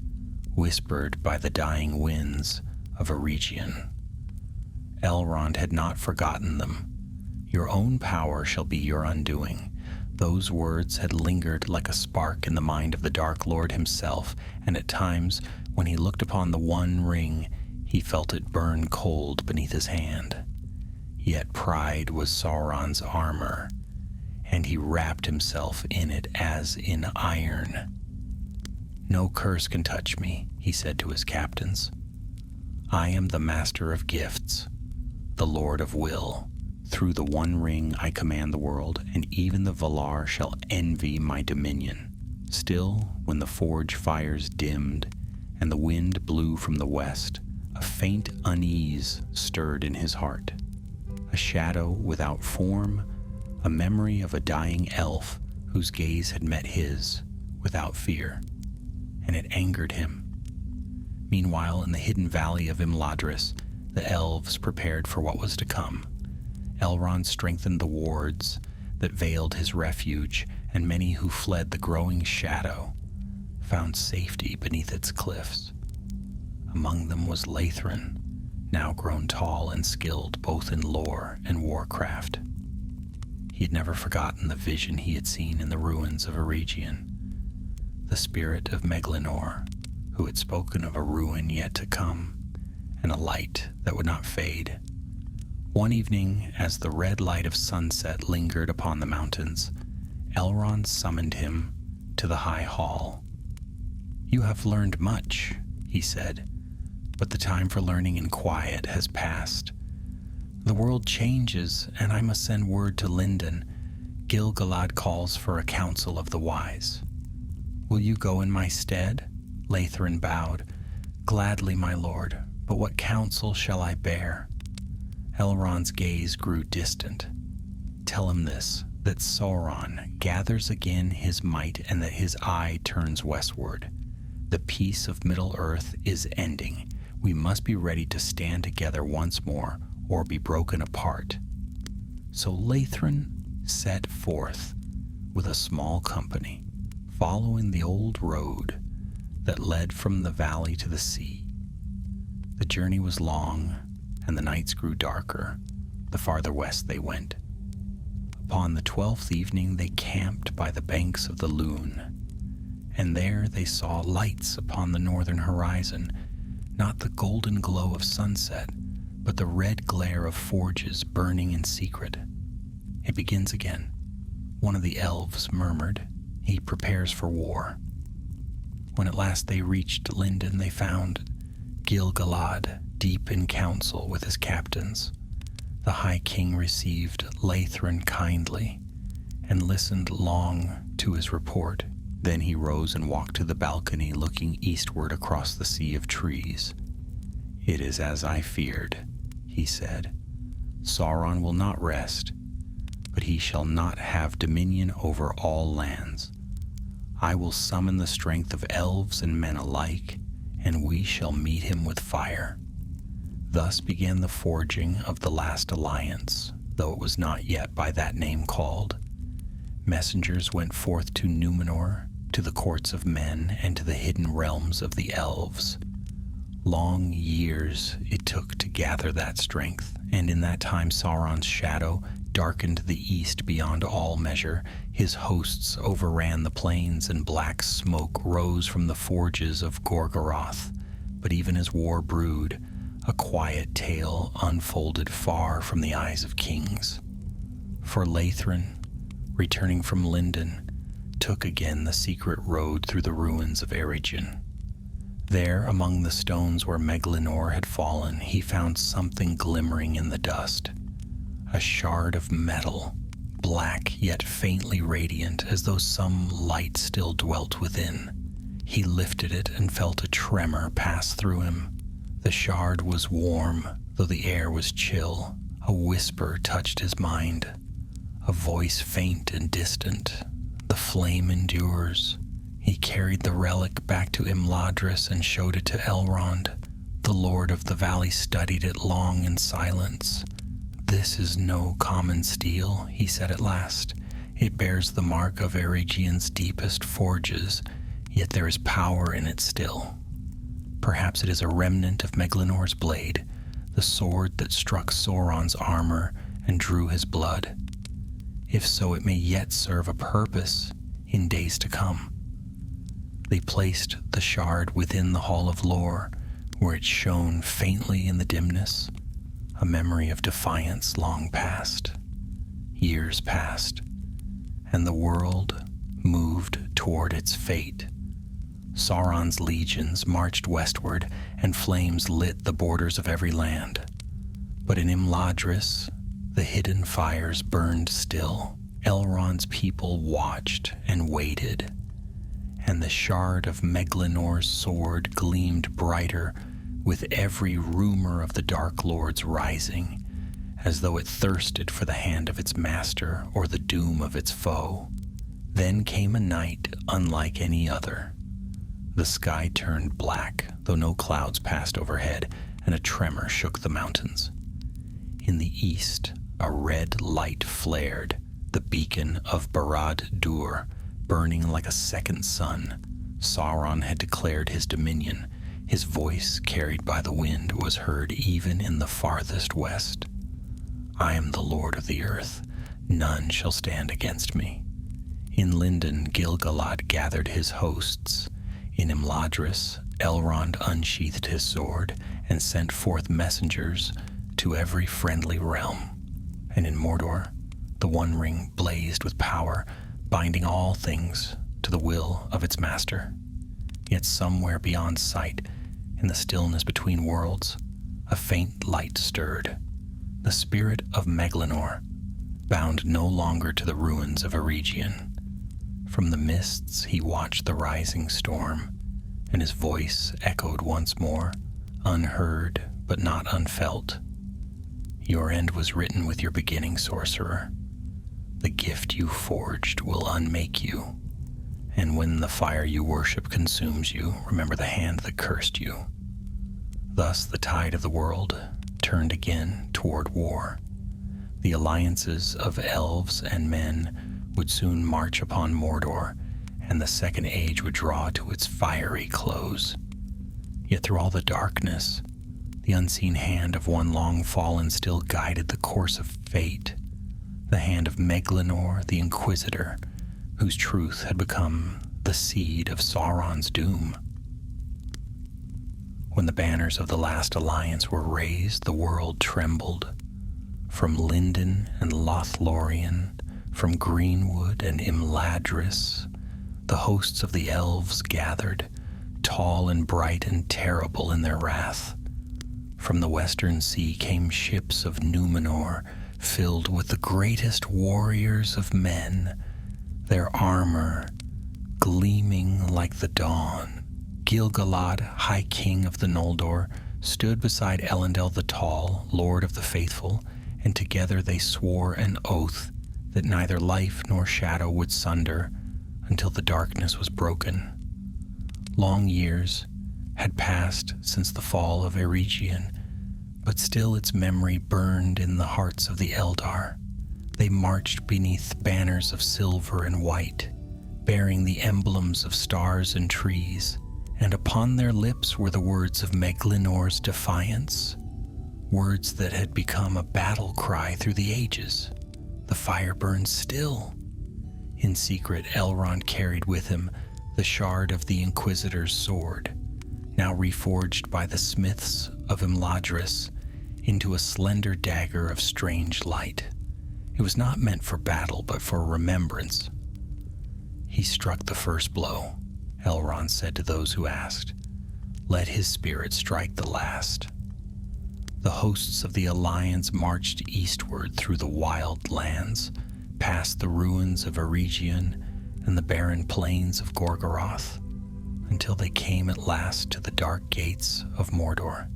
whispered by the dying winds of Eregion. Elrond had not forgotten them. Your own power shall be your undoing. Those words had lingered like a spark in the mind of the Dark Lord himself, and at times, when he looked upon the One Ring, he felt it burn cold beneath his hand. Yet pride was Sauron's armor, and he wrapped himself in it as in iron. "No curse can touch me," he said to his captains. "I am the master of gifts, the Lord of will. Through the One Ring I command the world, and even the Valar shall envy my dominion." Still, when the forge fires dimmed and the wind blew from the west, a faint unease stirred in his heart. A shadow without form, a memory of a dying elf whose gaze had met his without fear, and it angered him. Meanwhile, in the hidden valley of Imladris, the elves prepared for what was to come. Elrond strengthened the wards that veiled his refuge, and many who fled the growing shadow found safety beneath its cliffs. Among them was Lathrin, now grown tall and skilled both in lore and warcraft. He had never forgotten the vision he had seen in the ruins of Eregion, the spirit of Meglanor, who had spoken of a ruin yet to come, and a light that would not fade. One evening, as the red light of sunset lingered upon the mountains, Elrond summoned him to the high hall. "You have learned much," he said, "but the time for learning in quiet has passed. The world changes, and I must send word to Lindon. Gil-galad calls for a council of the wise. Will you go in my stead?" Lathrin bowed. "Gladly, my lord, but what counsel shall I bear?" Elrond's gaze grew distant. "Tell him this, that Sauron gathers again his might and that his eye turns westward. The peace of Middle-earth is ending. We must be ready to stand together once more or be broken apart." So Lathrin set forth with a small company, following the old road that led from the valley to the sea. The journey was long, and the nights grew darker the farther west they went. Upon the 12th evening they camped by the banks of the Lune, and there they saw lights upon the northern horizon, not the golden glow of sunset, but the red glare of forges burning in secret. "It begins again," one of the elves murmured. "He prepares for war." When at last they reached Lindon, they found Gil-galad deep in council with his captains. The High King received Lathrin kindly and listened long to his report. Then he rose and walked to the balcony, looking eastward across the sea of trees. "It is as I feared," he said. "Sauron will not rest, but he shall not have dominion over all lands. I will summon the strength of elves and men alike, and we shall meet him with fire." Thus began the forging of the last alliance, though it was not yet by that name called. Messengers went forth to Numenor, to the courts of men, and to the hidden realms of the elves. Long years it took to gather that strength, and in that time Sauron's shadow darkened the east beyond all measure. His hosts overran the plains, and black smoke rose from the forges of Gorgoroth. But even as war brewed, a quiet tale unfolded far from the eyes of kings. For Lathrin, returning from Lindon, took took again the secret road through the ruins of Eregion. There, among the stones where Meglinor had fallen, he found something glimmering in the dust. A shard of metal, black yet faintly radiant, as though some light still dwelt within. He lifted it and felt a tremor pass through him. The shard was warm, though the air was chill. A whisper touched his mind, a voice faint and distant. The flame endures. He carried the relic back to Imladris and showed it to Elrond. The Lord of the Valley studied it long in silence. "This is no common steel," he said at last. "It bears the mark of Eregion's deepest forges, yet there is power in it still. Perhaps it is a remnant of Meglinnor's blade, the sword that struck Sauron's armor and drew his blood. If so, it may yet serve a purpose in days to come." They placed the shard within the Hall of Lore, where it shone faintly in the dimness, a memory of defiance long past. Years passed, and the world moved toward its fate. Sauron's legions marched westward, and flames lit the borders of every land. But in Imladris, the hidden fires burned still. Elrond's people watched and waited, and the shard of Meglinnor's sword gleamed brighter with every rumor of the Dark Lord's rising, as though it thirsted for the hand of its master or the doom of its foe. Then came a night unlike any other. The sky turned black, though no clouds passed overhead, and a tremor shook the mountains. In the east, a red light flared, the beacon of Barad-dûr, burning like a second sun. Sauron had declared his dominion. His voice, carried by the wind, was heard even in the farthest west. "I am the Lord of the earth. None shall stand against me." In Lindon, Gil-galad gathered his hosts. In Imladris, Elrond unsheathed his sword and sent forth messengers to every friendly realm. And in Mordor, the One Ring blazed with power, binding all things to the will of its master. Yet somewhere beyond sight, in the stillness between worlds, a faint light stirred. The spirit of Meglinor, bound no longer to the ruins of Eregion. From the mists he watched the rising storm, and his voice echoed once more, unheard but not unfelt. "Your end was written with your beginning, Sorcerer. The gift you forged will unmake you, and when the fire you worship consumes you, remember the hand that cursed you." Thus the tide of the world turned again toward war. The alliances of elves and men would soon march upon Mordor, and the Second Age would draw to its fiery close. Yet through all the darkness, the unseen hand of one long fallen still guided the course of fate, the hand of Meglinor the Inquisitor, whose truth had become the seed of Sauron's doom. When the banners of the last alliance were raised, the world trembled. From Lindon and Lothlorien, from Greenwood and Imladris, the hosts of the elves gathered, tall and bright and terrible in their wrath. From the western sea came ships of Númenor, filled with the greatest warriors of men, their armor gleaming like the dawn. Gil-galad, High King of the Noldor, stood beside Elendil the Tall, Lord of the Faithful, and together they swore an oath that neither life nor shadow would sunder until the darkness was broken. Long years had passed since the fall of Eregion, but still its memory burned in the hearts of the Eldar. They marched beneath banners of silver and white, bearing the emblems of stars and trees, and upon their lips were the words of Meglinnor's defiance, words that had become a battle cry through the ages. The fire burned still. In secret, Elrond carried with him the shard of the Inquisitor's sword, now reforged by the smiths of Imladris into a slender dagger of strange light. It was not meant for battle, but for remembrance. He struck the first blow. Elrond said to those who asked, "Let his spirit strike the last." The hosts of the Alliance marched eastward through the wild lands, past the ruins of Eregion and the barren plains of Gorgoroth, until they came at last to the dark gates of Mordor.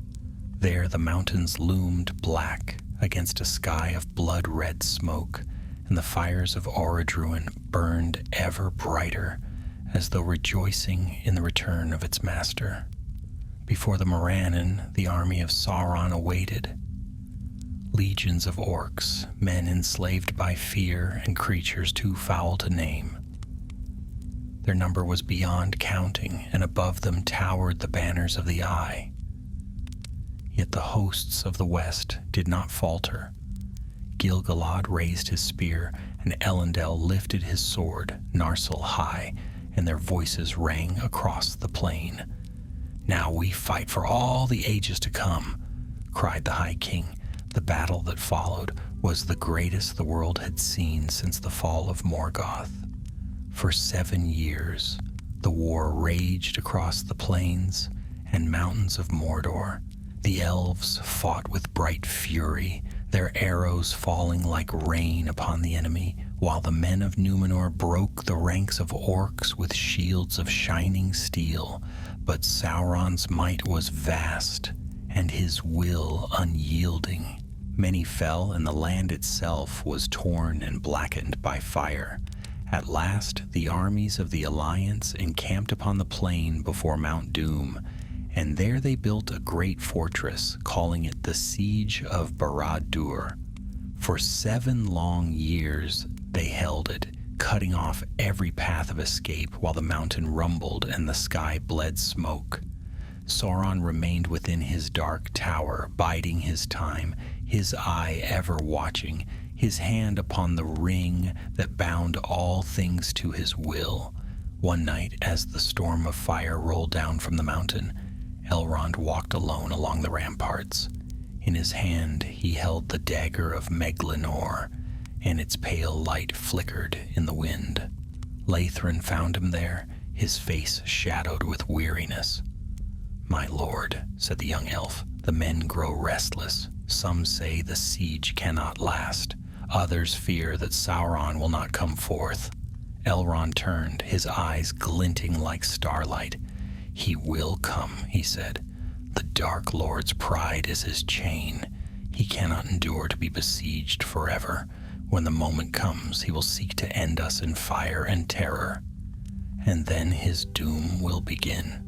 There the mountains loomed black against a sky of blood-red smoke, and the fires of Orodruin burned ever brighter, as though rejoicing in the return of its master. Before the Morannon, the army of Sauron awaited. Legions of orcs, men enslaved by fear and creatures too foul to name. Their number was beyond counting, and above them towered the banners of the Eye. Yet the hosts of the west did not falter. Gil-galad raised his spear, and Elendil lifted his sword, Narsil high, and their voices rang across the plain. "Now we fight for all the ages to come," cried the High King. The battle that followed was the greatest the world had seen since the fall of Morgoth. For 7 years, the war raged across the plains and mountains of Mordor. The elves fought with bright fury, their arrows falling like rain upon the enemy, while the men of Numenor broke the ranks of orcs with shields of shining steel. But Sauron's might was vast, and his will unyielding. Many fell, and the land itself was torn and blackened by fire. At last, the armies of the Alliance encamped upon the plain before Mount Doom, and there they built a great fortress, calling it the Siege of Barad-dûr. For 7 long years they held it, cutting off every path of escape while the mountain rumbled and the sky bled smoke. Sauron remained within his dark tower, biding his time, his eye ever watching, his hand upon the ring that bound all things to his will. One night, as the storm of fire rolled down from the mountain, Elrond walked alone along the ramparts. In his hand he held the dagger of Meglinor, and its pale light flickered in the wind. Laithrin found him there, his face shadowed with weariness. "My lord," said the young elf, "the men grow restless. Some say the siege cannot last. Others fear that Sauron will not come forth." Elrond turned, his eyes glinting like starlight. "He will come," he said. "The Dark Lord's pride is his chain. He cannot endure to be besieged forever. When the moment comes, he will seek to end us in fire and terror. And then his doom will begin."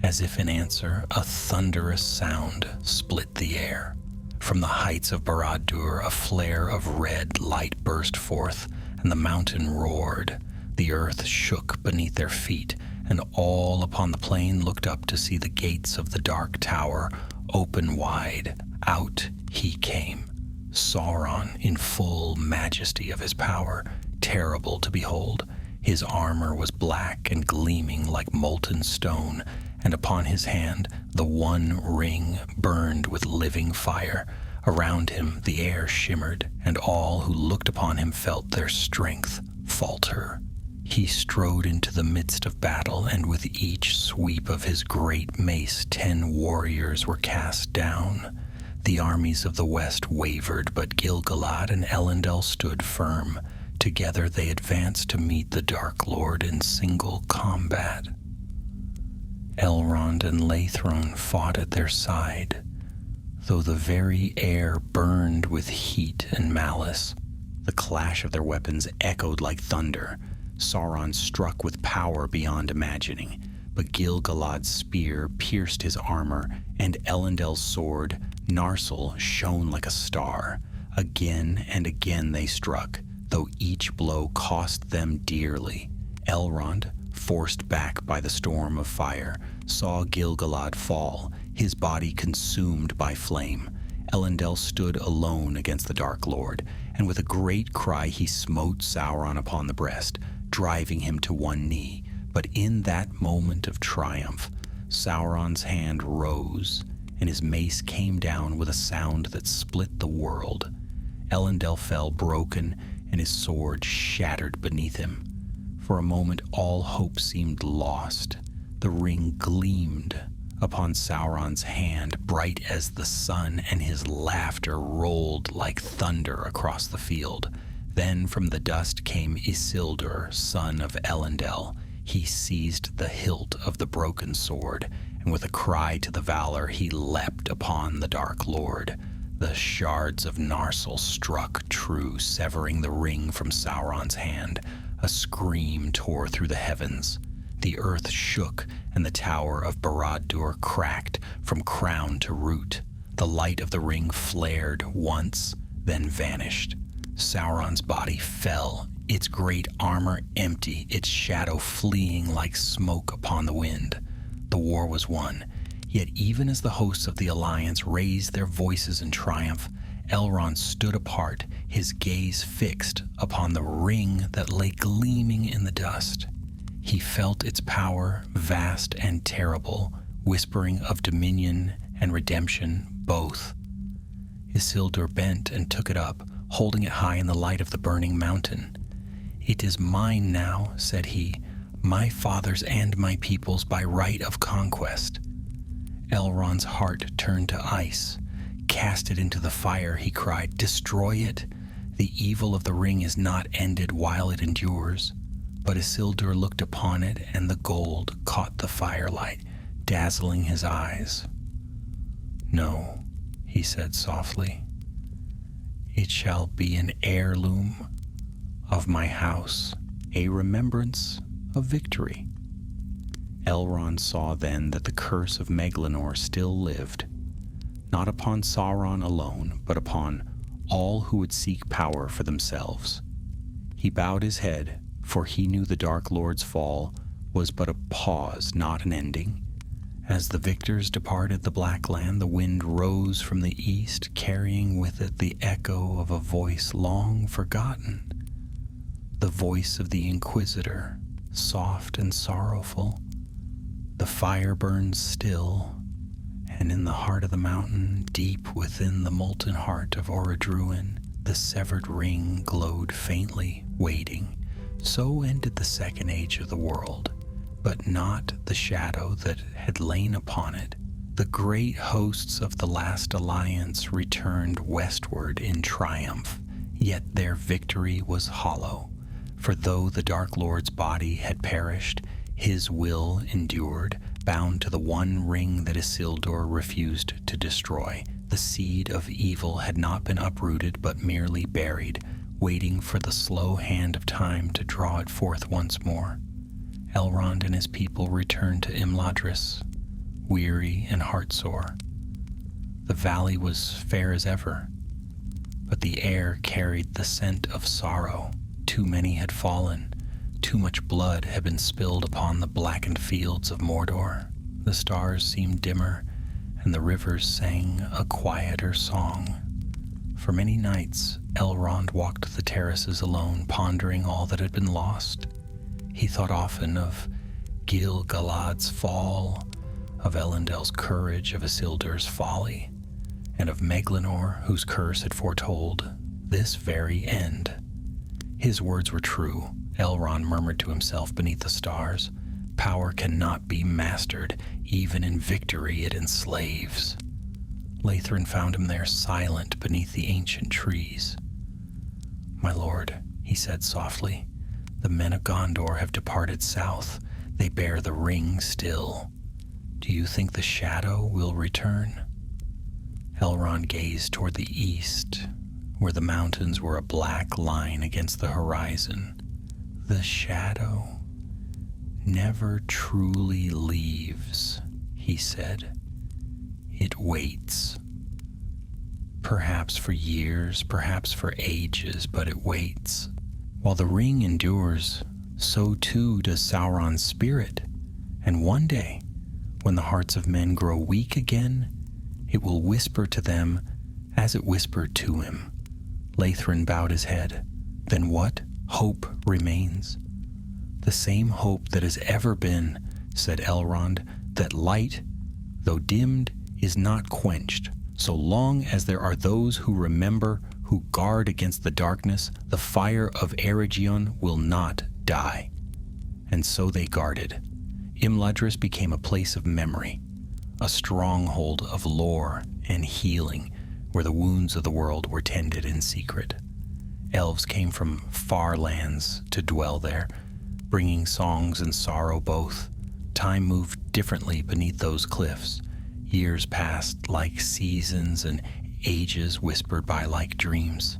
As if in answer, a thunderous sound split the air. From the heights of Barad-dûr, a flare of red light burst forth, and the mountain roared. The earth shook beneath their feet, and all upon the plain looked up to see the gates of the dark tower open wide. Out he came, Sauron in full majesty of his power, terrible to behold. His armor was black and gleaming like molten stone, and upon his hand the one ring burned with living fire. Around him the air shimmered, and all who looked upon him felt their strength falter. He strode into the midst of battle, and with each sweep of his great mace 10 warriors were cast down. The armies of the west wavered, but Gil-galad and Elendil stood firm. Together they advanced to meet the Dark Lord in single combat. Elrond and Laithron fought at their side, though the very air burned with heat and malice. The clash of their weapons echoed like thunder. Sauron struck with power beyond imagining, but Gil-galad's spear pierced his armor, and Elendil's sword, Narsil, shone like a star. Again and again they struck, though each blow cost them dearly. Elrond, forced back by the storm of fire, saw Gil-galad fall, his body consumed by flame. Elendil stood alone against the Dark Lord, and with a great cry he smote Sauron upon the breast, driving him to one knee. But in that moment of triumph, Sauron's hand rose, and his mace came down with a sound that split the world. Elendil fell broken, and his sword shattered beneath him. For a moment all hope seemed lost. The ring gleamed upon Sauron's hand, bright as the sun, and his laughter rolled like thunder across the field. Then from the dust came Isildur, son of Elendil. He seized the hilt of the broken sword, and with a cry to the valor he leapt upon the Dark Lord. The shards of Narsil struck true, severing the ring from Sauron's hand. A scream tore through the heavens. The earth shook, and the tower of Barad-dûr cracked from crown to root. The light of the ring flared once, then vanished. Sauron's body fell, its great armor empty, its shadow fleeing like smoke upon the wind. The war was won. Yet even as the hosts of the Alliance raised their voices in triumph, Elrond stood apart, his gaze fixed upon the ring that lay gleaming in the dust. He felt its power, vast and terrible, whispering of dominion and redemption both. Isildur bent and took it up, holding it high in the light of the burning mountain. "It is mine now," said he, "my father's and my people's by right of conquest." Elrond's heart turned to ice. "Cast it into the fire," he cried. "Destroy it. The evil of the ring is not ended while it endures." But Isildur looked upon it, and the gold caught the firelight, dazzling his eyes. "No," he said softly. "It shall be an heirloom of my house, a remembrance of victory." Elrond saw then that the curse of Meglinor still lived, not upon Sauron alone, but upon all who would seek power for themselves. He bowed his head, for he knew the Dark Lord's fall was but a pause, not an ending. As the victors departed the Black Land, the wind rose from the east, carrying with it the echo of a voice long forgotten, the voice of the Inquisitor, soft and sorrowful. The fire burned still, and in the heart of the mountain, deep within the molten heart of Orodruin, the severed ring glowed faintly, waiting. So ended the second age of the world, but not the shadow that had lain upon it. The great hosts of the last alliance returned westward in triumph, yet their victory was hollow. For though the Dark Lord's body had perished, his will endured, bound to the one ring that Isildur refused to destroy. The seed of evil had not been uprooted, but merely buried, waiting for the slow hand of time to draw it forth once more. Elrond and his people returned to Imladris, weary and heartsore. The valley was fair as ever, but the air carried the scent of sorrow. Too many had fallen. Too much blood had been spilled upon the blackened fields of Mordor. The stars seemed dimmer, and the rivers sang a quieter song. For many nights, Elrond walked the terraces alone, pondering all that had been lost. He thought often of Gil-galad's fall, of Elendil's courage, of Isildur's folly, and of Meglinor, whose curse had foretold this very end. His words were true. Elrond murmured to himself beneath the stars. Power cannot be mastered. Even in victory it enslaves. Lathrin found him there, silent beneath the ancient trees. "My lord," he said softly, "the men of Gondor have departed south. They bear the ring still. Do you think the shadow will return?" Elrond gazed toward the east, where the mountains were a black line against the horizon. "The shadow never truly leaves," he said. "It waits. Perhaps for years, perhaps for ages, but it waits. While the ring endures, so too does Sauron's spirit. And one day, when the hearts of men grow weak again, it will whisper to them as it whispered to him." Lathrin bowed his head. "Then what hope remains?" "The same hope that has ever been," said Elrond, "that light, though dimmed, is not quenched. So long as there are those who remember, who guard against the darkness, the fire of Eregion will not die." And so they guarded. Imladris became a place of memory, a stronghold of lore and healing where the wounds of the world were tended in secret. Elves came from far lands to dwell there, bringing songs and sorrow both. Time moved differently beneath those cliffs. Years passed like seasons and ages whispered by like dreams.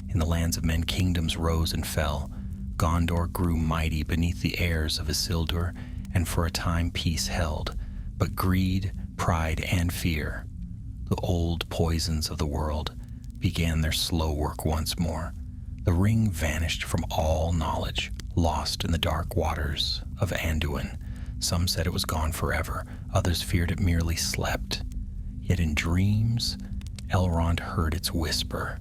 In the lands of men, kingdoms rose and fell. Gondor grew mighty beneath the airs of Isildur, and for a time peace held. But greed, pride, and fear, the old poisons of the world, began their slow work once more. The ring vanished from all knowledge, lost in the dark waters of Anduin. Some said it was gone forever, others feared it merely slept. Yet in dreams, Elrond heard its whisper.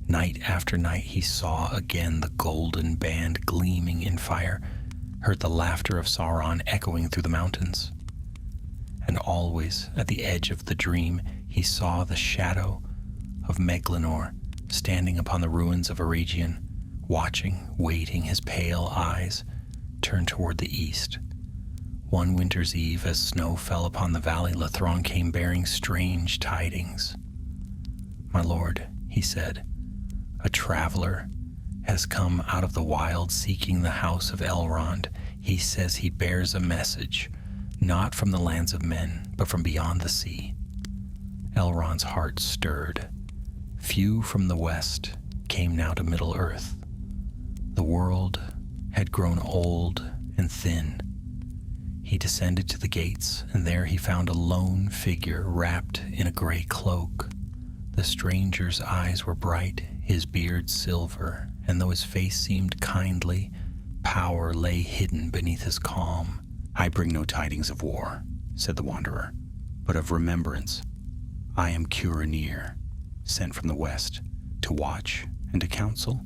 Night after night he saw again the golden band gleaming in fire, heard the laughter of Sauron echoing through the mountains. And always at the edge of the dream he saw the shadow of Meglinor standing upon the ruins of Eregion, watching, waiting, his pale eyes turned toward the east. One winter's eve, as snow fell upon the valley, Lithron came bearing strange tidings. "My lord," he said, "a traveler has come out of the wild seeking the house of Elrond. He says he bears a message, not from the lands of men, but from beyond the sea." Elrond's heart stirred. Few from the west came now to Middle-earth. The world had grown old and thin. He descended to the gates, and there he found a lone figure wrapped in a gray cloak. The stranger's eyes were bright, his beard silver, and though his face seemed kindly, power lay hidden beneath his calm. "I bring no tidings of war," said the wanderer, "but of remembrance. I am Curanir, sent from the west to watch and to counsel.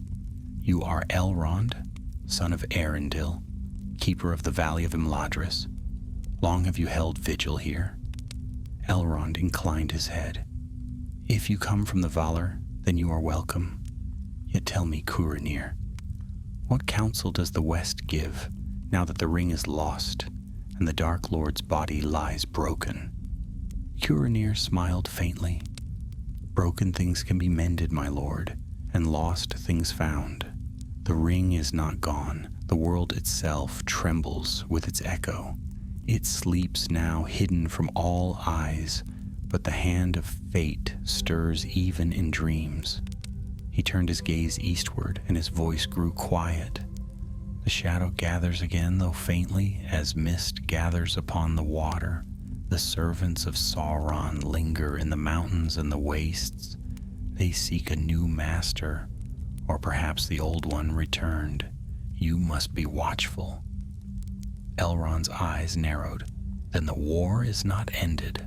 You are Elrond, son of Arundel, keeper of the valley of Imladris. Long have you held vigil here?" Elrond inclined his head. "If you come from the Valar, then you are welcome. Yet tell me, Curanir, what counsel does the West give, now that the ring is lost, and the Dark Lord's body lies broken?" Curanir smiled faintly. "Broken things can be mended, my lord, and lost things found. The ring is not gone. The world itself trembles with its echo. It sleeps now, hidden from all eyes, but the hand of fate stirs even in dreams." He turned his gaze eastward, and his voice grew quiet. "The shadow gathers again, though faintly, as mist gathers upon the water. The servants of Sauron linger in the mountains and the wastes. They seek a new master, or perhaps the old one returned. You must be watchful." Elrond's eyes narrowed. "Then the war is not ended."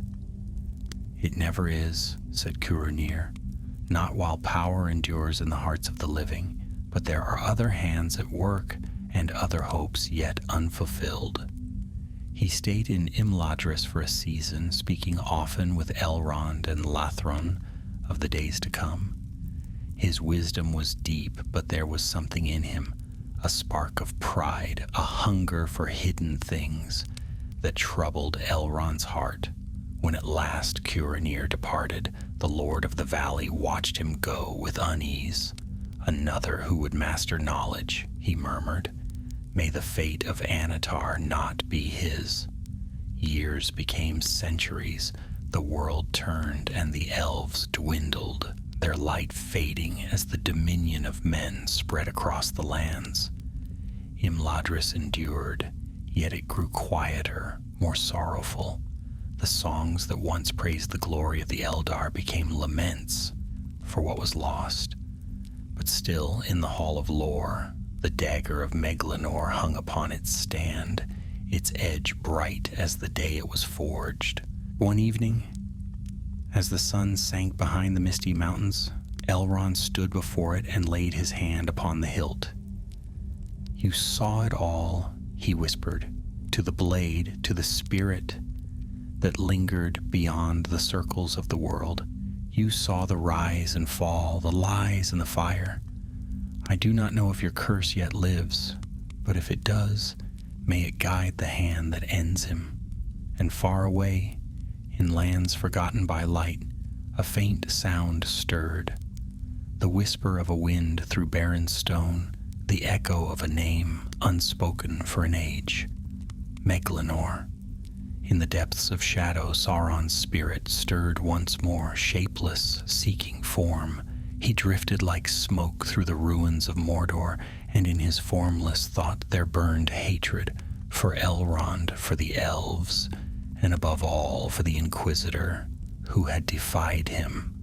"It never is," said Curanir. "Not while power endures in the hearts of the living, but there are other hands at work and other hopes yet unfulfilled." He stayed in Imladris for a season, speaking often with Elrond and Lathron of the days to come. His wisdom was deep, but there was something in him, a spark of pride, a hunger for hidden things that troubled Elrond's heart. When at last Curanir departed, the Lord of the Valley watched him go with unease. "Another who would master knowledge," he murmured. "May the fate of Anatar not be his." Years became centuries. The world turned and the elves dwindled, their light fading as the dominion of men spread across the lands. Imladris endured, yet it grew quieter, more sorrowful. The songs that once praised the glory of the Eldar became laments for what was lost. But still, in the Hall of Lore, the dagger of Meglinor hung upon its stand, its edge bright as the day it was forged. One evening, as the sun sank behind the misty mountains, Elrond stood before it and laid his hand upon the hilt. "You saw it all," he whispered, "to the blade, to the spirit that lingered beyond the circles of the world. You saw the rise and fall, the lies and the fire. I do not know if your curse yet lives, but if it does, may it guide the hand that ends him. And far away, in lands forgotten by light, a faint sound stirred, the whisper of a wind through barren stone, the echo of a name unspoken for an age. Meglinor. In the depths of shadow, Sauron's spirit stirred once more, shapeless, seeking form. He drifted like smoke through the ruins of Mordor, and in his formless thought there burned hatred for Elrond, for the elves, and above all for the Inquisitor, who had defied him.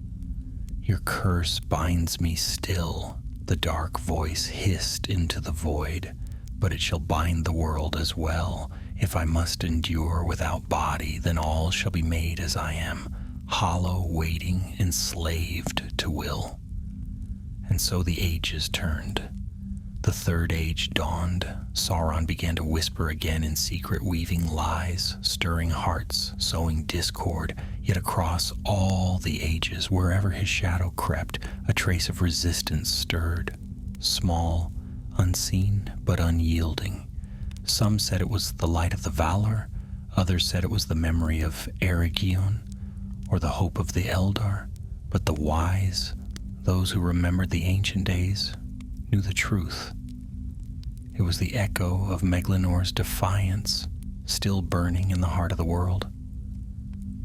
Your curse binds me still, the dark voice hissed into the void, but it shall bind the world as well. If I must endure without body, then all shall be made as I am, hollow, waiting, enslaved to will. And so the ages turned. The third age dawned. Sauron began to whisper again in secret, weaving lies, stirring hearts, sowing discord. Yet across all the ages, wherever his shadow crept, a trace of resistance stirred. Small, unseen, but unyielding. Some said it was the light of the Valar, others said it was the memory of Eregion, or the hope of the Eldar. But the wise, those who remembered the ancient days, knew the truth. It was the echo of Meglinnor's defiance, still burning in the heart of the world.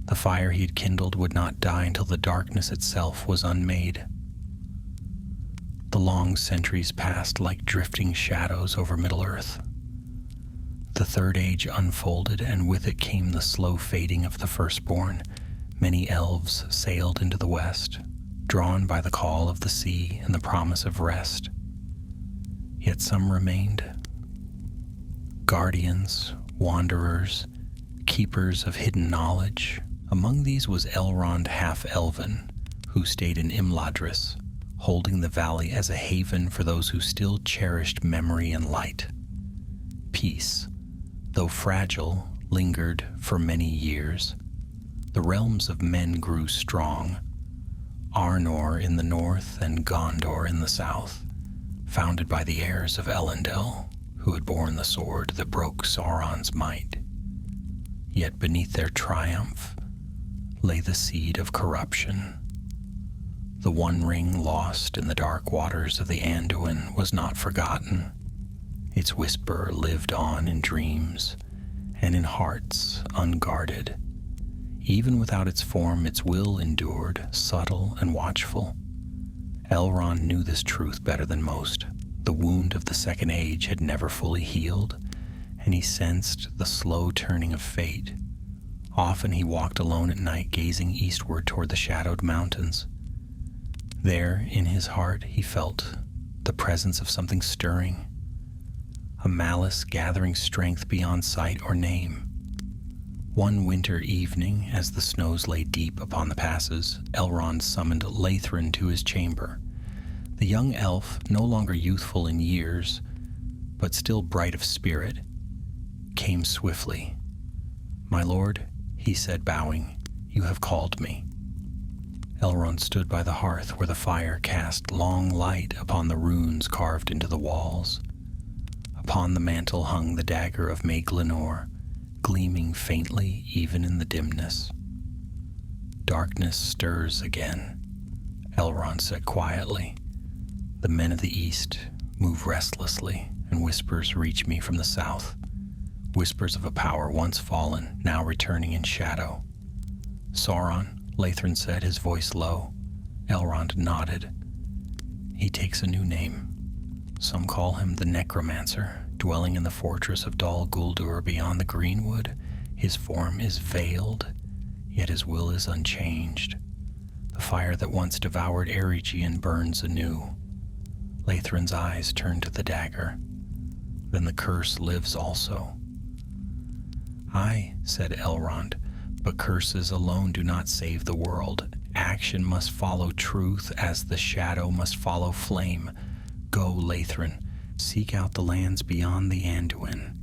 The fire he had kindled would not die until the darkness itself was unmade. The long centuries passed like drifting shadows over Middle-earth. The third age unfolded, and with it came the slow fading of the firstborn. Many elves sailed into the west, drawn by the call of the sea and the promise of rest. Yet some remained. Guardians, wanderers, keepers of hidden knowledge. Among these was Elrond half-elven, who stayed in Imladris, holding the valley as a haven for those who still cherished memory and light. Peace, though fragile, lingered for many years. The realms of men grew strong, Arnor in the north and Gondor in the south, founded by the heirs of Elendil, who had borne the sword that broke Sauron's might. Yet beneath their triumph lay the seed of corruption. The One Ring lost in the dark waters of the Anduin was not forgotten. Its whisper lived on in dreams and in hearts unguarded. Even without its form, its will endured, subtle and watchful. Elrond knew this truth better than most. The wound of the Second Age had never fully healed, and he sensed the slow turning of fate. Often he walked alone at night, gazing eastward toward the shadowed mountains. There, in his heart, he felt the presence of something stirring, a malice gathering strength beyond sight or name. One winter evening, as the snows lay deep upon the passes, Elrond summoned Lathrin to his chamber. The young elf, no longer youthful in years, but still bright of spirit, came swiftly. "My lord," he said, bowing, "you have called me." Elrond stood by the hearth where the fire cast long light upon the runes carved into the walls. Upon the mantel hung the dagger of Meglinor, gleaming faintly even in the dimness. "Darkness stirs again," Elrond said quietly. "The men of the east move restlessly, and whispers reach me from the south. Whispers of a power once fallen, now returning in shadow." "Sauron," Lathrin said, his voice low. Elrond nodded. "He takes a new name. Some call him the Necromancer, dwelling in the fortress of Dol Guldur beyond the Greenwood. His form is veiled, yet his will is unchanged. The fire that once devoured Eregion burns anew." Lathrin's eyes turned to the dagger. "Then the curse lives also." "Aye," said Elrond, "but curses alone do not save the world. Action must follow truth, as the shadow must follow flame. Go, Lathrin, seek out the lands beyond the Anduin.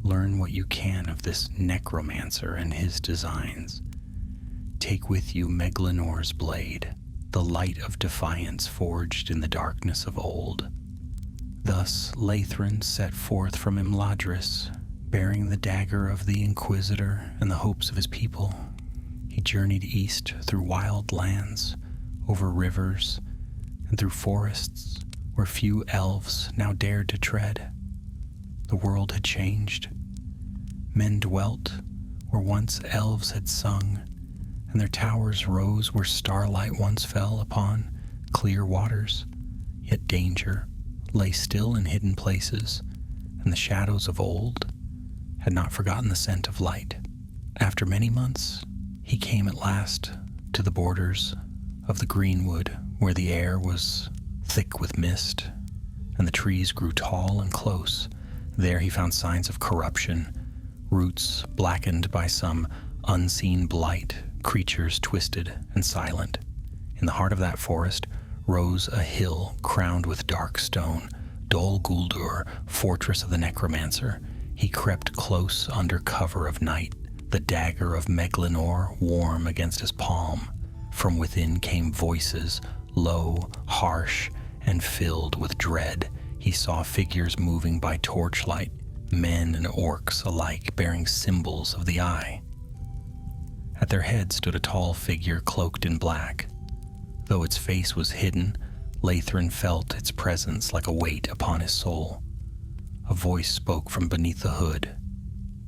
Learn what you can of this necromancer and his designs. Take with you Meglinnor's blade, the light of defiance forged in the darkness of old. Thus Lathrin set forth from Imladris, bearing the dagger of the Inquisitor and the hopes of his people. He journeyed east through wild lands, over rivers, and through forests where few elves now dared to tread. The world had changed. Men dwelt where once elves had sung, and their towers rose where starlight once fell upon clear waters. Yet danger lay still in hidden places, and the shadows of old had not forgotten the scent of light. After many months, he came at last to the borders of the greenwood, where the air was thick with mist, and the trees grew tall and close. There he found signs of corruption, roots blackened by some unseen blight, creatures twisted and silent. In the heart of that forest rose a hill crowned with dark stone, Dol Guldur, fortress of the necromancer. He crept close under cover of night, the dagger of Meglinor warm against his palm. From within came voices, low, harsh, and filled with dread. He saw figures moving by torchlight, men and orcs alike bearing symbols of the eye. At their head stood a tall figure cloaked in black. Though its face was hidden, Lathrin felt its presence like a weight upon his soul. A voice spoke from beneath the hood,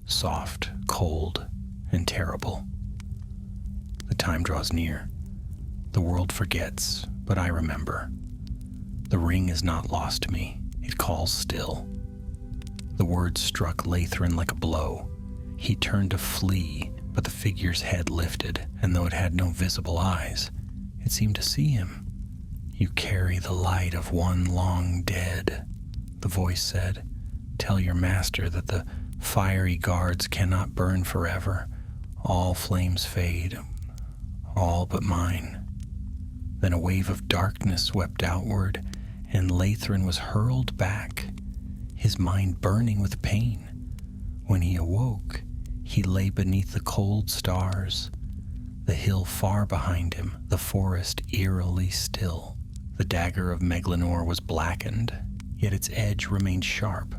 soft, cold, and terrible. The time draws near. The world forgets, but I remember. The ring is not lost to me. It calls still. The words struck Lathrin like a blow. He turned to flee, but the figure's head lifted, and though it had no visible eyes, it seemed to see him. "You carry the light of one long dead," the voice said. "Tell your master that the fiery guards cannot burn forever. All flames fade, all but mine." Then a wave of darkness swept outward, and Lathrin was hurled back, his mind burning with pain. When he awoke, he lay beneath the cold stars, the hill far behind him, the forest eerily still. The dagger of Meglinor was blackened, yet its edge remained sharp.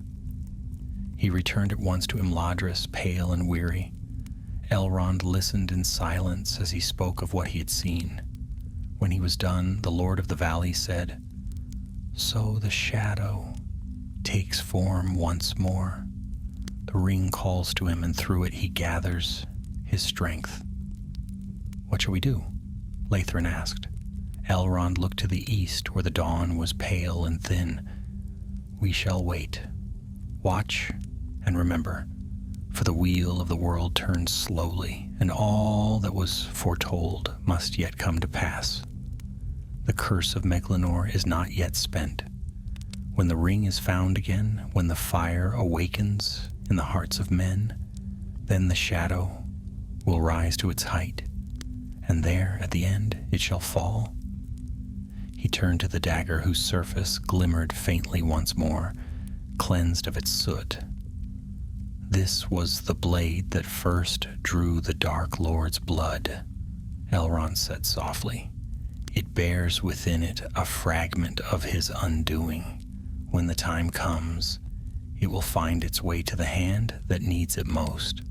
He returned at once to Imladris, pale and weary. Elrond listened in silence as he spoke of what he had seen. When he was done, the Lord of the Valley said, "So the shadow takes form once more. The ring calls to him, and through it he gathers his strength." "What shall we do?" Lathrin asked. Elrond looked to the east, where the dawn was pale and thin. "We shall wait. Watch and remember, for the wheel of the world turns slowly, and all that was foretold must yet come to pass. The curse of Meglinor is not yet spent. When the ring is found again, when the fire awakens in the hearts of men, then the shadow will rise to its height, and there, at the end, it shall fall." He turned to the dagger, whose surface glimmered faintly once more, cleansed of its soot. "This was the blade that first drew the Dark Lord's blood," Elrond said softly. "It bears within it a fragment of his undoing. When the time comes, it will find its way to the hand that needs it most."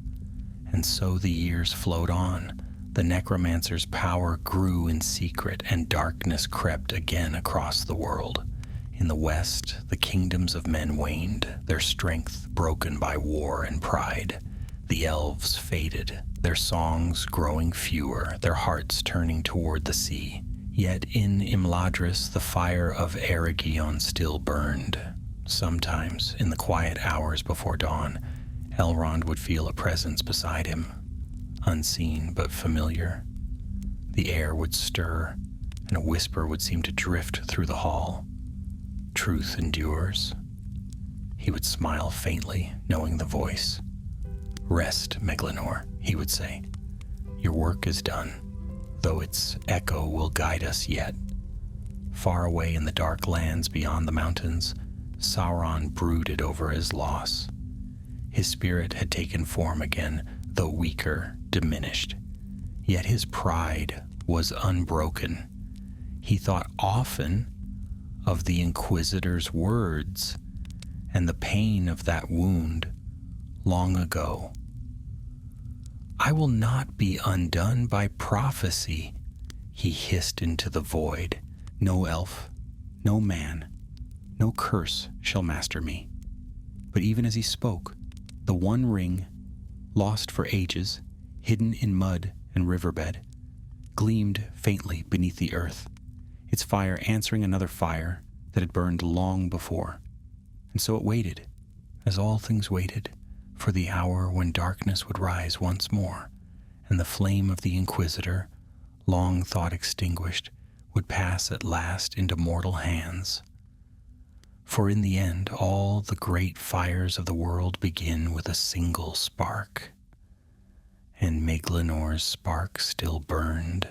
And so the years flowed on. The necromancer's power grew in secret, and darkness crept again across the world. In the west, the kingdoms of men waned, their strength broken by war and pride. The elves faded, their songs growing fewer, their hearts turning toward the sea. Yet in Imladris, the fire of Eregion still burned. Sometimes, in the quiet hours before dawn, Elrond would feel a presence beside him, unseen but familiar. The air would stir, and a whisper would seem to drift through the hall. "Truth endures." He would smile faintly, knowing the voice. "Rest, Meglinor," he would say. "Your work is done, though its echo will guide us yet." Far away in the dark lands beyond the mountains, Sauron brooded over his loss. His spirit had taken form again, though weaker, diminished. Yet his pride was unbroken. He thought often of the Inquisitor's words and the pain of that wound long ago. I will not be undone by prophecy, he hissed into the void. No elf, no man, no curse shall master me. But even as he spoke, the one ring, lost for ages, hidden in mud and riverbed, gleamed faintly beneath the earth, its fire answering another fire that had burned long before. And so it waited, as all things waited, for the hour when darkness would rise once more, and the flame of the Inquisitor, long thought extinguished, would pass at last into mortal hands. For in the end, all the great fires of the world begin with a single spark, and Meglanor's spark still burned,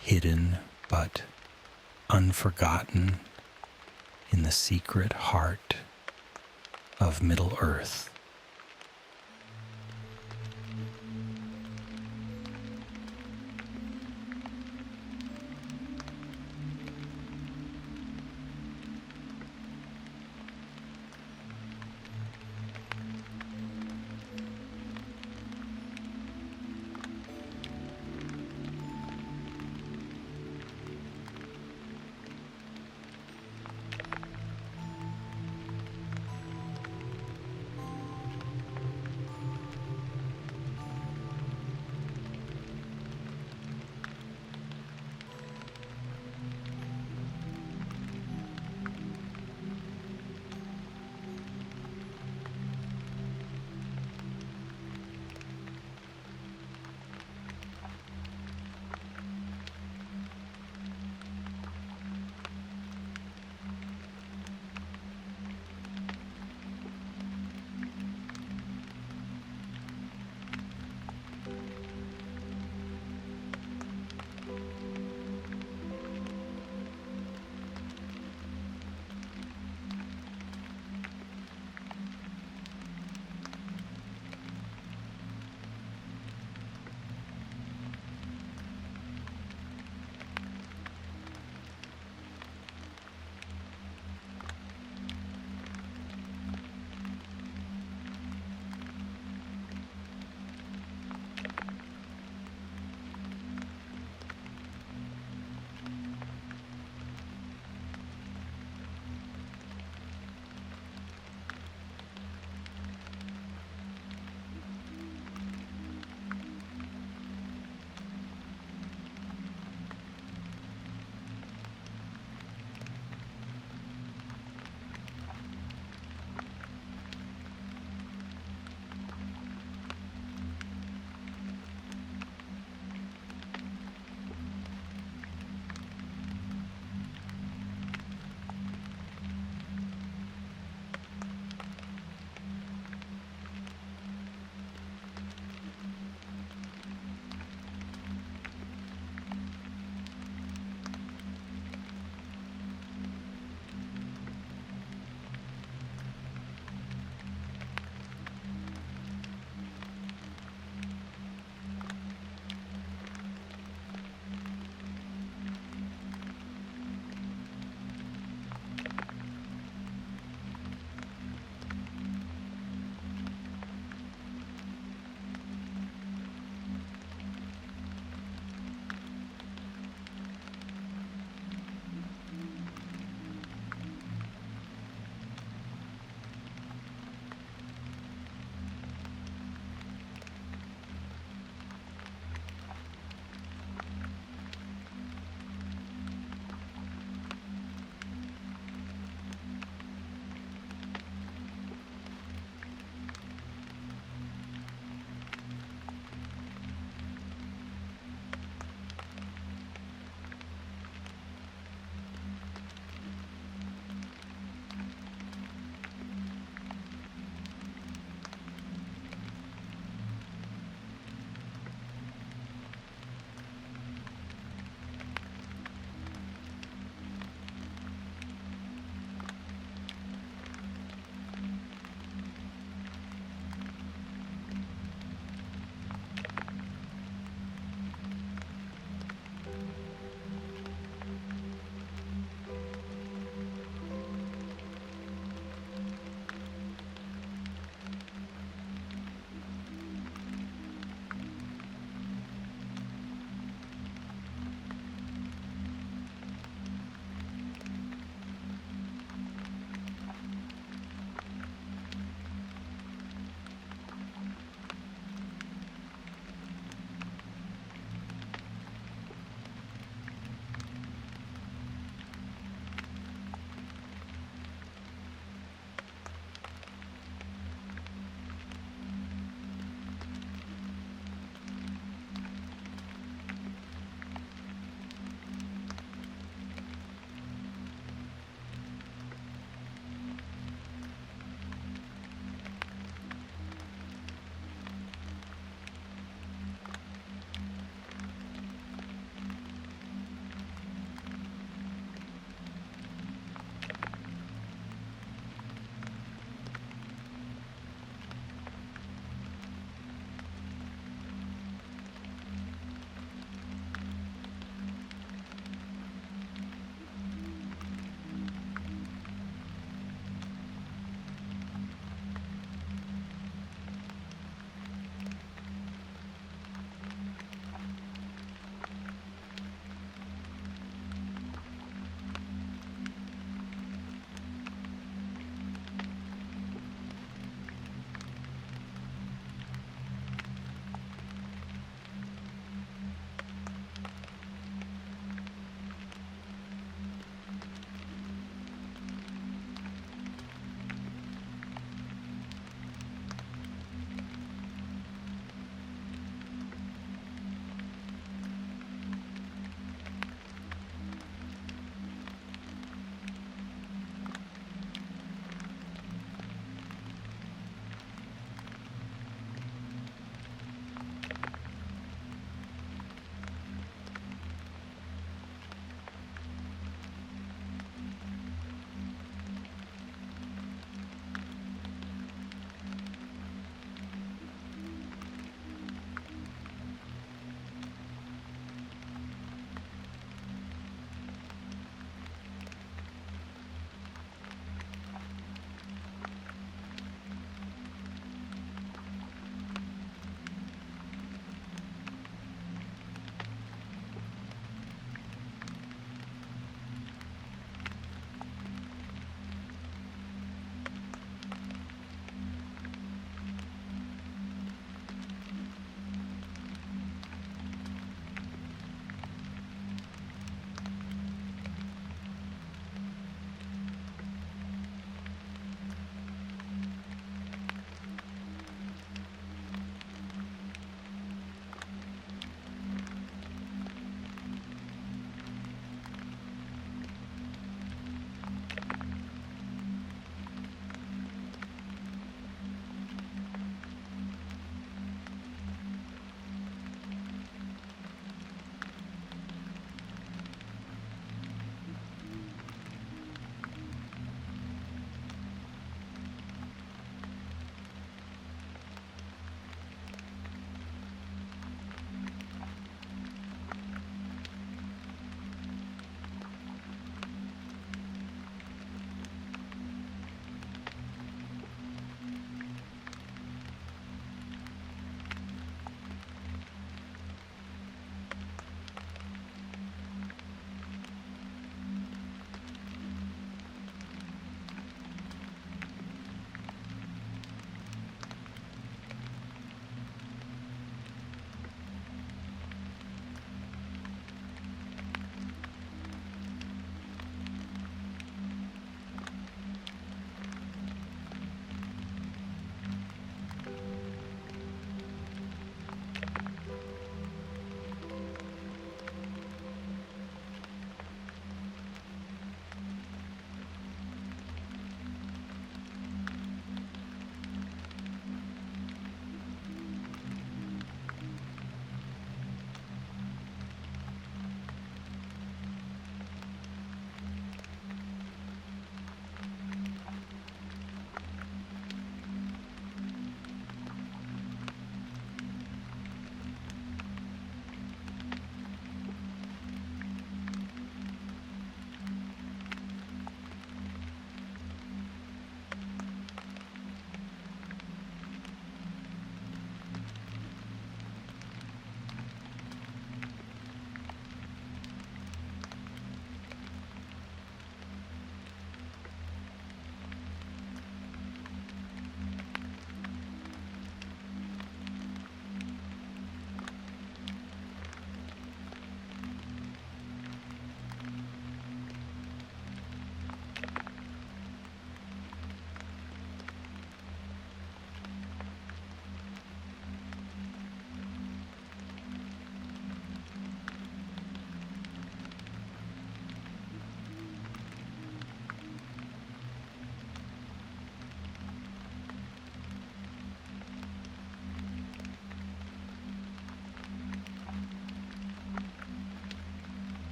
hidden but unforgotten in the secret heart of Middle-earth.